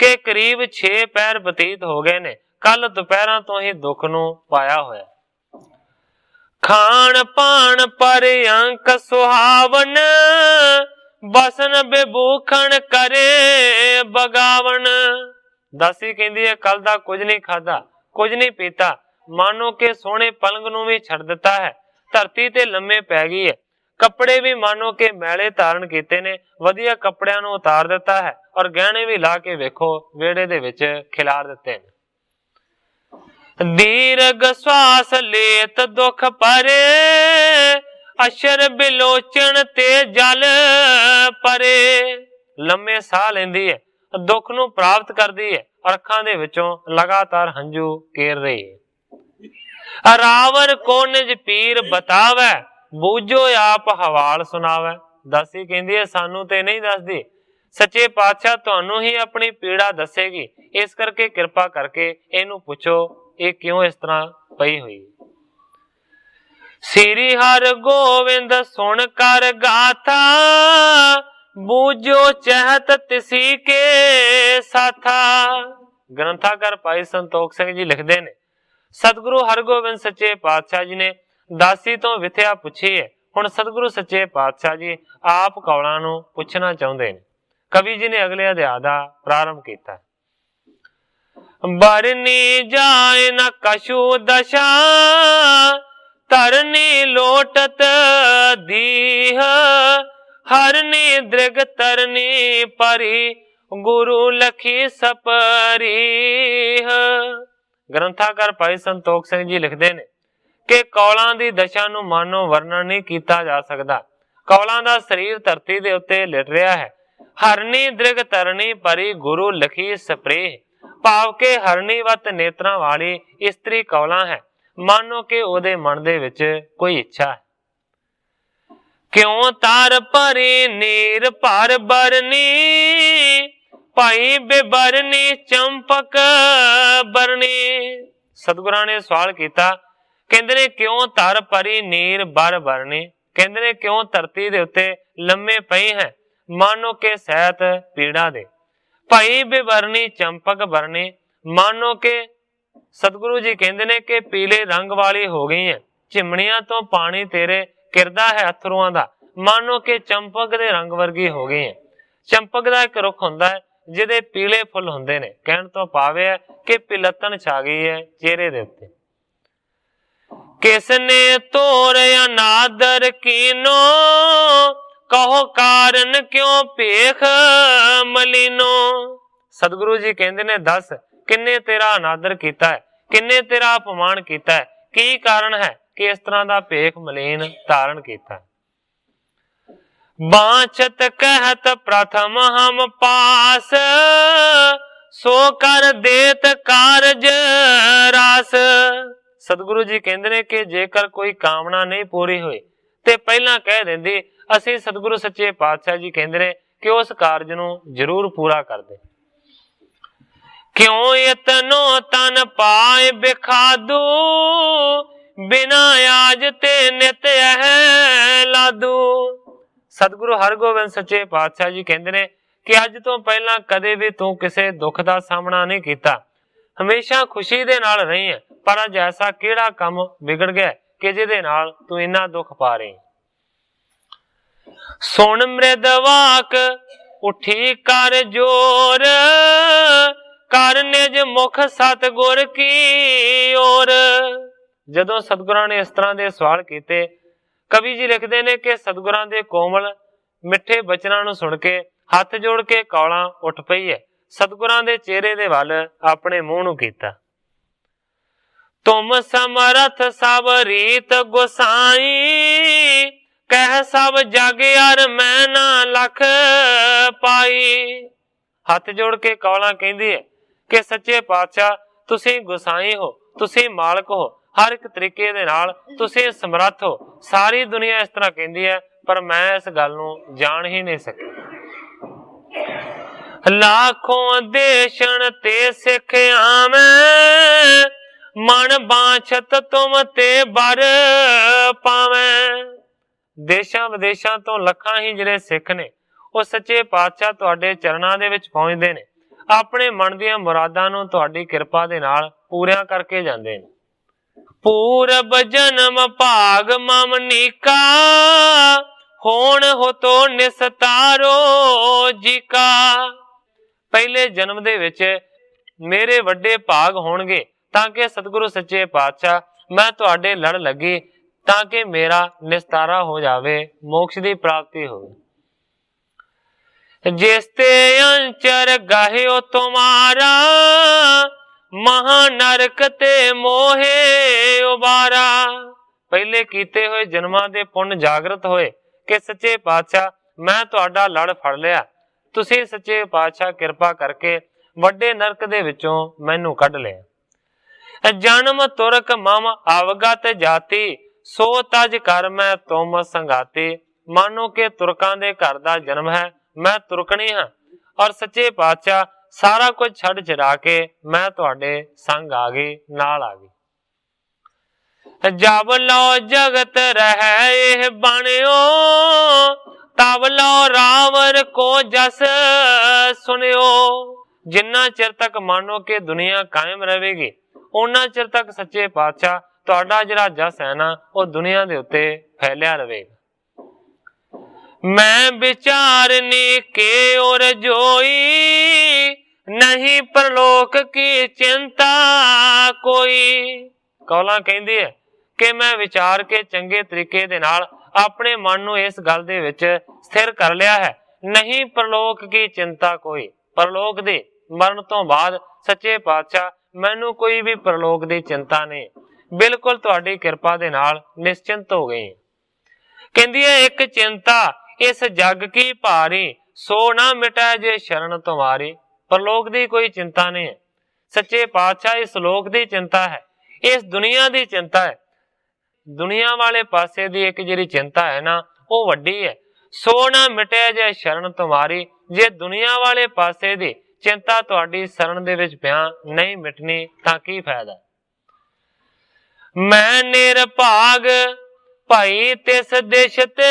ਕਿ ਕਰੀਬ 6 ਪਹਿਰ ਬਤੀਤ ਹੋ ਗਏ ਨੇ, ਕੱਲ ਦੁਪਹਿਰਾਂ ਤੋਂ ਹੀ ਦੁੱਖ ਨੂੰ ਪਾਇਆ ਹੋਇਆ। ਖਾਣ ਪਾਣ ਪਰ ਅੰਕ ਸੁਹਾਵਨ, ਬਸਨ ਬੇਭੂਖਣ ਕਰੇ ਬਗਾਵਨ। ਦਾਸੀ ਕਹਿੰਦੀ ਹੈ ਕੱਲ ਦਾ ਕੁਝ ਨਹੀਂ ਖਾਧਾ, ਕੁਝ ਨਹੀਂ ਪੀਤਾ, मानो के सोने पलंग नूं भी छड़ दिता है, धरती ते लम्मे पै गई है। कपड़े भी मानो के मैले धारण कीते ने, वधिया कपड़ियां नूं उतार दिता है और गहने भी ला के वेखो वेड़े दे विच खिलार दिते ने। दीर्घ श्वास लेत दुख परे, अशर बिलोचन ते जल परे। लम्मे साह लेंदी है, दुख नूं प्राप्त करदी है और अखां दे विचों लगातार हंझू केर रही है। रावर को निज पीर बतावे, बूझो आप हवाल सुनावे। दासी कहंदी है सानू ते नहीं दसदी, सच्चे पातशाह तुहानू ही अपनी पीड़ा दसेगी, इस करके कृपा करके इहनू पुछो ये क्यों इस तरह पई हुई। श्री हर गोविंद सुन कर गाथा, बूझो चहत तिसी के साथा। ग्रंथाकार भाई संतोख सिंह जी लिखते ने, सतगुरु हरगोबिंद सच्चे पातशाह जी ने दासी तो विथया पुछी है, हुण सतगुरु सच्चे पातशाह जी आप कौलां नूं पुछना चाहुंदे ने। कवि जी ने अगले अध्याय दा प्रारंभ कीता है। बरनी जाए न कछु दशा, तरनी लोटत दीह, हरनी दृग तरनी परी, गुरु लखी सपरीह। ग्रंथाकार भाई संतोख सिंह जी लिखते ने कि कौलां दी दशा नूं मानो वर्णन नहीं कीता जा सकदा। कौलां दा शरीर धरती दे उत्ते लिट रहा है। हरनी दृग तरनी परी, गुरु लखी सप्रेह, भाव के हरनी वत नेत्रां वाली इस्त्री कौलां है, मानो के ओदे मन दे विच कोई इच्छा है। क्यों तार परी नीर पर बरनी, भाई बेबरनी चंपक बरनी। सतगुरां ने सवाल किया, कहंदे ने क्यों तर परी नीर बर बरनी, कहंदे ने क्यों धरती दे उत्ते लम्मे पई है, मानो के सहत पीड़ा दे। भाई बेबरनी चंपक बरनी, मानो के सतगुरु जी कहंदे ने कि पीले रंग वाली हो गई है। चिमनियां तो पानी तेरे किरदा है अथरुआं दा, मानो के चंपक दे रंग वर्गी हो गई है। चंपक दा एक रुख हुंदा है जिहदे पीले फुल हुंदे ने, कहण तो पावे है कि पिलतन छा गई है चेहरे दे उत्ते। किसने तोर अनादर कीनो, कहो कारण क्यों भेख मलीनो। सतगुरु जी कहंदे ने दस किन्ने तेरा अनादर कीता है, किन्ने तेरा अपमान कीता है, की कारण है कि इस तरह दा भेख मलीन धारण कीता है। बांछत कहत प्रथम हम पास, सो कर देत कारज रास। सतगुरु जी कहंदे ने कि जेकर कोई कामना नहीं पूरी हुई ते पहला कह देंदी, असीं सतगुरु सच्चे पातशाह जी कहंदे ने कि उस कारज नूं जरूर पूरा कर दे। क्यों इतनो तन पाए बिखादू, बिना आज ते नित लादू। सतगुरु हरगोबिंद सच्चे पातशाह जी कहंदे ने कि अज तो पहला कदे भी तू किसी दुख का सामना नहीं किया, हमेशा खुशी दे नाल रही है, पर अज ऐसा केड़ा काम बिगड़ गया कि जिहदे नाल तू इन्ना दुख पा रही। सुन मृद वाक उठी कर जोर, कर निज मुख सतगुर की ओर। जदों सतगुरां ने इस तरह के सवाल किए, कवि जी लिखते ने कि सतगुरां दे कोमल मिठे बचनां नूं सुन के हथ जोड़ के कौलां उठ पई है। सतगुरां दे चेहरे दे वल अपने मुंह नूं कीता। तुम समरथ सब रीत गोसाई, कह सब जग अर मैं ना लख पाई। हथ जोड़ के कौलां कहंदी है कि सच्चे पातशाह तुसीं गोसाई हो, तुसीं मालक हो, हर एक तरीके दे नाल तुसीं समर्थ हो। सारी दुनिया इस तरह कहंदी है, पर मैं इस गल नूं जान ही नहीं सकी। लाखों देशन ते सिख आवें, मन बांछत तुम ते बर पावें। देशां विदेशां तो लखां ही जिहड़े सिख ने ਉਹ सच्चे पातशाह तुहाडे चरणां दे विच पहुंचदे ने, अपने मन दीआं मुरादां नूं तुहाडी किरपा दे नाल पूरियां करके जांदे ने। पूरब जन्म भाग मम नीका, होण हो तो निस्तारो जी का। पहले जन्म दे विच मेरे वड्डे भाग होणगे ਤਾਂ ਕਿ ਸਤਿਗੁਰੂ ਸੱਚੇ ਪਾਤਸ਼ਾਹ मैं तुहाडे लड़ लगी ताकि मेरा निस्तारा हो जावे, मोक्ष की प्राप्ति हो। जिसते अंचर गाहियो तुम्हारा महानरक ते मोहे उबारा। पहले कीते हुए जन्मां दे पुण्य जागृत होए कि सच्चे पातशाह मैं तुहाडा लड़ फड़ लिया, तुसीं सच्चे पातशाह कृपा करके वड्डे नरक दे विचों मैनू कढ लिया। जन्म तुरक मम अवगत जाति, सो तज कर मैं तुम संगाती। मानो के तुरकां दे घर दा जन्म है, मैं तुरकनी हां और सच्चे पातशाह सारा कुछ छड़ छड़ा के मैं तुहाडे संग आ गई, नाल आ गई। जब लो जगत रह एह बनियो, तब लो रावर को जस सुनियो। जिन्ना चिर तक मानो के दुनिया कायम रहेगी, उन्ना चिर तक सच्चे पातशाह तुहाडा जिहड़ा जस है ना वो दुनिया दे उत्ते फैलिया रहेगा। मैं विचारनी के और जोई, नहीं परलोक की चिंता कोई। कौला कहंदी है कि मैं विचार के चंगे तरीके दे नाल अपने मन नूं इस गल दे विच स्थिर कर लिया है, नहीं परलोक की चिंता कोई। परलोक दे मरण तो बाद सच्चे पातशाह मैनू कोई भी परलोक की चिंता नहीं, बिल्कुल तुहाडी कृपा दे नाल निश्चिंत हो गई। कहंदी है एक चिंता इस जग की भारी, सो ना मिटा जे शरण तुम्हारी। परलोक की कोई चिंता नहीं है, सच्चे पातशाह इस लोक की चिंता है, इस दुनिया की चिंता है। दुनिया वाले पासे की एक जिहड़ी चिंता है ना वो वड्डी है। सो ना मिटे जे शरण तुम्हारी, जे दुनिया वाले पासे की चिंता तुहाडी शरण दे विच पिया नहीं मिटनी तां की फायदा। मैं निरभाग भाई तिस दिश ते,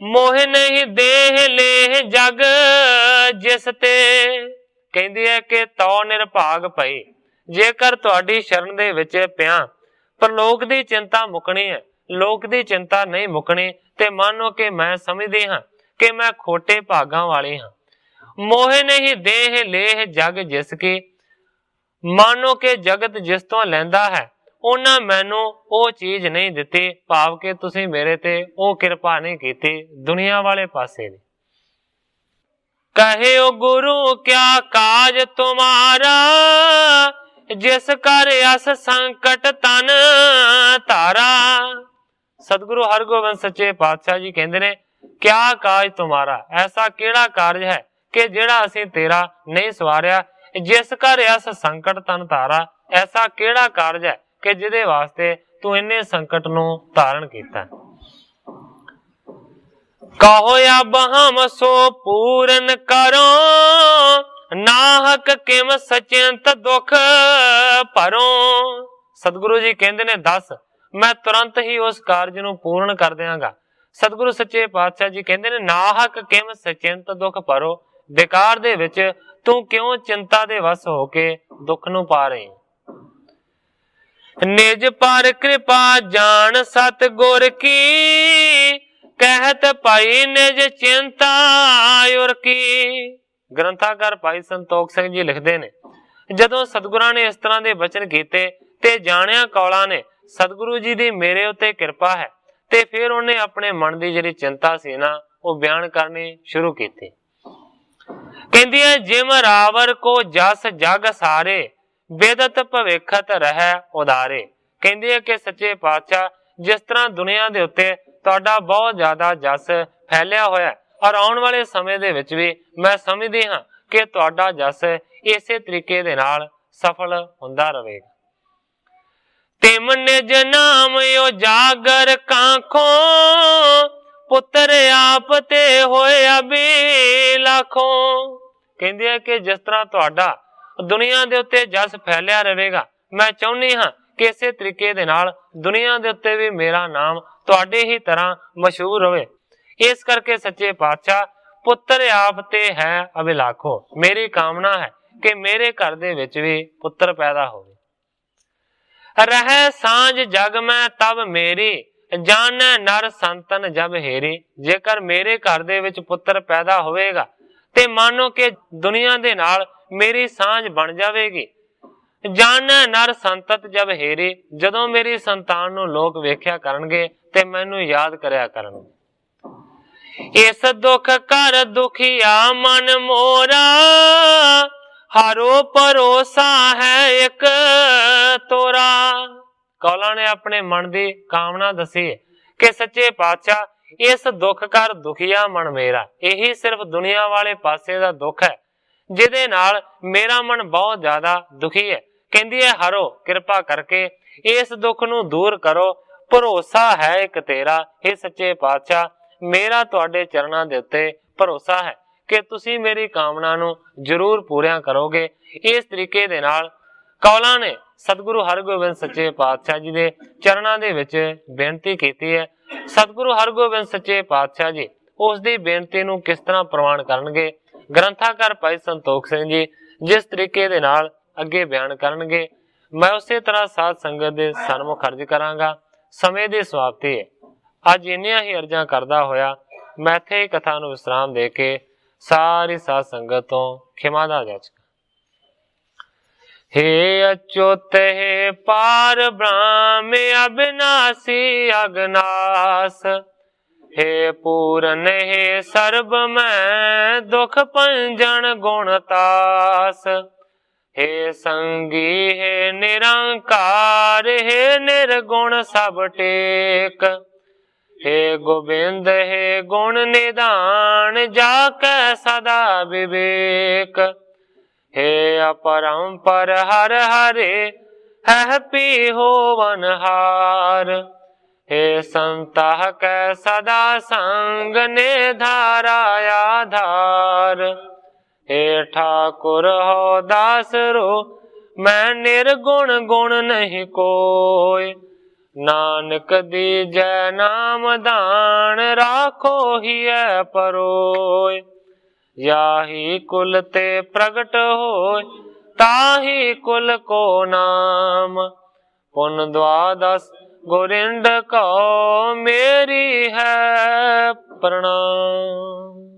मोह नहीं देह लेह जग जिस ते। कहंदी है कि तो निरभाग भाई जेकर तुहाडी शरण दे विच पिया, पर लोक दी चिंता मुकनी है, लोक दी चिंता नहीं मुकनी ते मानो कि मैं समझदी हां कि मैं खोटे भागां वाली हां। मोह नहीं देह लेह जग जिसकी, मानो के जगत जिस तो लैंदा है उन्हां मैनू वो चीज नहीं दिती, भाव के तुसीं मेरे ते वो कृपा नहीं कीती दुनिया वाले पासे दी। कहे ओ गुरु क्या काज तुम्हारा, जिस कर अस संकट तन तारा। सतगुरु हरगोबिंद सच्चे पातशाह जी कहंदे ने क्या काज तुम्हारा, ऐसा केड़ा कारज है कि जेड़ा असीं तेरा नहीं सवारिया। जिस कर अस संकट तन तारा, ऐसा केड़ा कारज है कि जिहदे वास्ते तू इन्ने संकट नूं धारण कीता। कहो अब हम सो पूरन करो, नाहक किम सचिंत दुख भरो। सतगुरु जी कहंदे ने दस मैं तुरंत ही उस कारज नूं पूर्ण कर दियांगा। सतगुरु सच्चे पातशाह जी कहंदे ने नाहक किम सचिंत दुख भरो, बेकार दे विच तू क्यों चिंता दे वस होके दुख नूं पा रही। निज पर कृपा जान सतगुर की, कहत पाई निज चिंता उर की। ग्रंथाकार भाई संतोख सिंह जी लिखते ने जदों सतगुरां ने इस तरह के वचन कीते ते जाणिया कौला ने सतगुरु जी दी मेरे उत्ते कृपा है, ते फिर उन्हें अपने मन की जिहड़ी चिंता सी ना वो बयान करनी शुरू की। कहंदी है जिम रावर को जस जग सारे, बेदत भविखत रह उदारे। कहंदी है कि सच्चे पातशाह जिस तरह दुनिया दे उत्ते तुहाडा बहुत ज्यादा जस फैलिया होया और आने वाले समय दे विच भी मैं समझदी हां कि तुहाडा जस इसे तरीके दे नाल सफल हुंदा रहेगा। तिम निज नाम यो जागर काखों, पुत्र आप ते होए अभी लाखों। कहंदी है कि जिस तरह तुहाडा दुनिया दे उत्ते जस फैलिया रहेगा, मैं चाहुंदी हां कि इसे तरीके दे नाल दुनिया दे उत्ते भी मेरा नाम तुहाडे ही तरह मशहूर होवे। इस करके सच्चे पातशाह पुत्र आप ते है अभिलाखो, मेरी कामना है कि मेरे घर दे विच भी पुत्र पैदा होवे। रह सांझ जग में तब मेरी, जाने नर संतन जब हेरी। जेकर मेरे घर दे विच पुत्र पैदा होवेगा ते मानो कि दुनिया दे नाल मेरी सांझ बन जावेगी। ਜਾਣੈ ਨਰ ਸੰਤਤ ਜਬ ਹੇਰੀ, ਜਦੋਂ ਮੇਰੀ ਸੰਤਾਨ ਨੂੰ ਲੋਕ ਵੇਖਿਆ ਕਰਨਗੇ ਤੇ ਮੈਨੂੰ ਯਾਦ ਕਰਿਆ ਕਰਨਗੇ। ਇਸ ਦੁੱਖ ਕਰ ਦੁਖੀਆ ਮਨ ਮੋਰਾ, ਹਾਰੋ ਭਰੋਸਾ ਹੈ ਇੱਕ ਤੋਰਾ। ਕੌਲਾਂ ਨੇ ਆਪਣੇ ਮਨ ਦੀ ਕਾਮਨਾ ਦੱਸੀ ਕਿ ਸੱਚੇ ਪਾਤਸ਼ਾਹ ਇਸ ਦੁੱਖ ਕਰ ਦੁਖੀਆ ਮਨ ਮੇਰਾ, ਇਹੀ ਸਿਰਫ ਦੁਨੀਆ ਵਾਲੇ ਪਾਸੇ ਦਾ ਦੁੱਖ ਹੈ ਜਿਹਦੇ ਨਾਲ ਮੇਰਾ ਮਨ ਬਹੁਤ ਜ਼ਿਆਦਾ ਦੁਖੀ ਹੈ। ਕਹਿੰਦੀ ਹੈ ਹਰੋ, ਕਿਰਪਾ ਕਰਕੇ ਇਸ ਦੁੱਖ ਨੂੰ ਦੂਰ ਕਰੋ, ਭਰੋਸਾ ਹੈ ਇੱਕ ਤੇਰਾ। ਇਹ ਸੱਚੇ ਪਾਤਸ਼ਾਹ ਮੇਰਾ ਤੁਹਾਡੇ ਚਰਨਾਂ ਦੇ ਉੱਤੇ ਭਰੋਸਾ ਹੈ ਕਿ ਤੁਸੀਂ ਮੇਰੀ ਕਾਮਨਾ ਨੂੰ ਜ਼ਰੂਰ ਪੂਰੀਆਂ ਕਰੋਗੇ। ਇਸ ਤਰੀਕੇ ਦੇ ਨਾਲ ਕੌਲਾਂ ਨੇ ਸਤਿਗੁਰੂ ਹਰਗੋਬਿੰਦ ਸੱਚੇ ਪਾਤਸ਼ਾਹ ਜੀ ਦੇ ਚਰਨਾਂ ਦੇ ਵਿੱਚ ਬੇਨਤੀ ਕੀਤੀ ਹੈ। ਸਤਿਗੁਰੂ ਹਰਗੋਬਿੰਦ ਸੱਚੇ ਪਾਤਸ਼ਾਹ ਜੀ ਉਸ ਦੀ ਬੇਨਤੀ ਨੂੰ ਕਿਸ ਤਰ੍ਹਾਂ ਪ੍ਰਵਾਨ ਕਰਨਗੇ, ਗ੍ਰੰਥਾਕਾਰ ਭਾਈ ਸੰਤੋਖ ਸਿੰਘ ਜੀ ਜਿਸ ਤਰੀਕੇ ਦੇ ਨਾਲ ਅੱਗੇ ਬਿਆਨ ਕਰਨਗੇ, ਮੈਂ ਉਸੇ ਤਰ੍ਹਾਂ ਸਾਧ ਸੰਗਤ ਦੇ ਸਨਮੁਖ ਅਰਜ਼ ਕਰਾਂਗਾ। ਸਮੇਂ ਦੀ ਸਮਾਪਤੀ ਹੈ। ਅੱਜ ਇੰਨੀਆਂ ਹੀ ਅਰਜ਼ਾਂ ਕਰਦਾ ਹੋਇਆ ਮੈਂ ਇੱਥੇ ਕਥਾ ਨੂੰ ਵਿਸਰਾਮ ਦੇ ਕੇ ਸਾਰੀ ਸਾਧ ਸੰਗਤ ਤੋਂ ਖਿਮਾ ਦਾ ਜਾਚਕਾਂ। हे अच्युत हे पार ब्रह्म अविनाशी अगनास, हे पूरन हे सर्ब में दुख पंजन गुणतास, हे संगी हे निरंकार, हे निर्गुण सब टेक, हे गोविंद हे गुण निदान, जाके सदा विवेक, हे अपरंपर हर हरे है पी होवनहार, हे संता कै सदा संग ने धारा आधार, हे ठाकुर हो दास रो मैं निर्गुण गुण नहीं कोय, नानक दीजै नाम दान राखो ही परोय, याही कुल ते प्रगट होय ताही कुल को नाम, पुन द्वादश गोरिंद को मेरी है प्रणाम।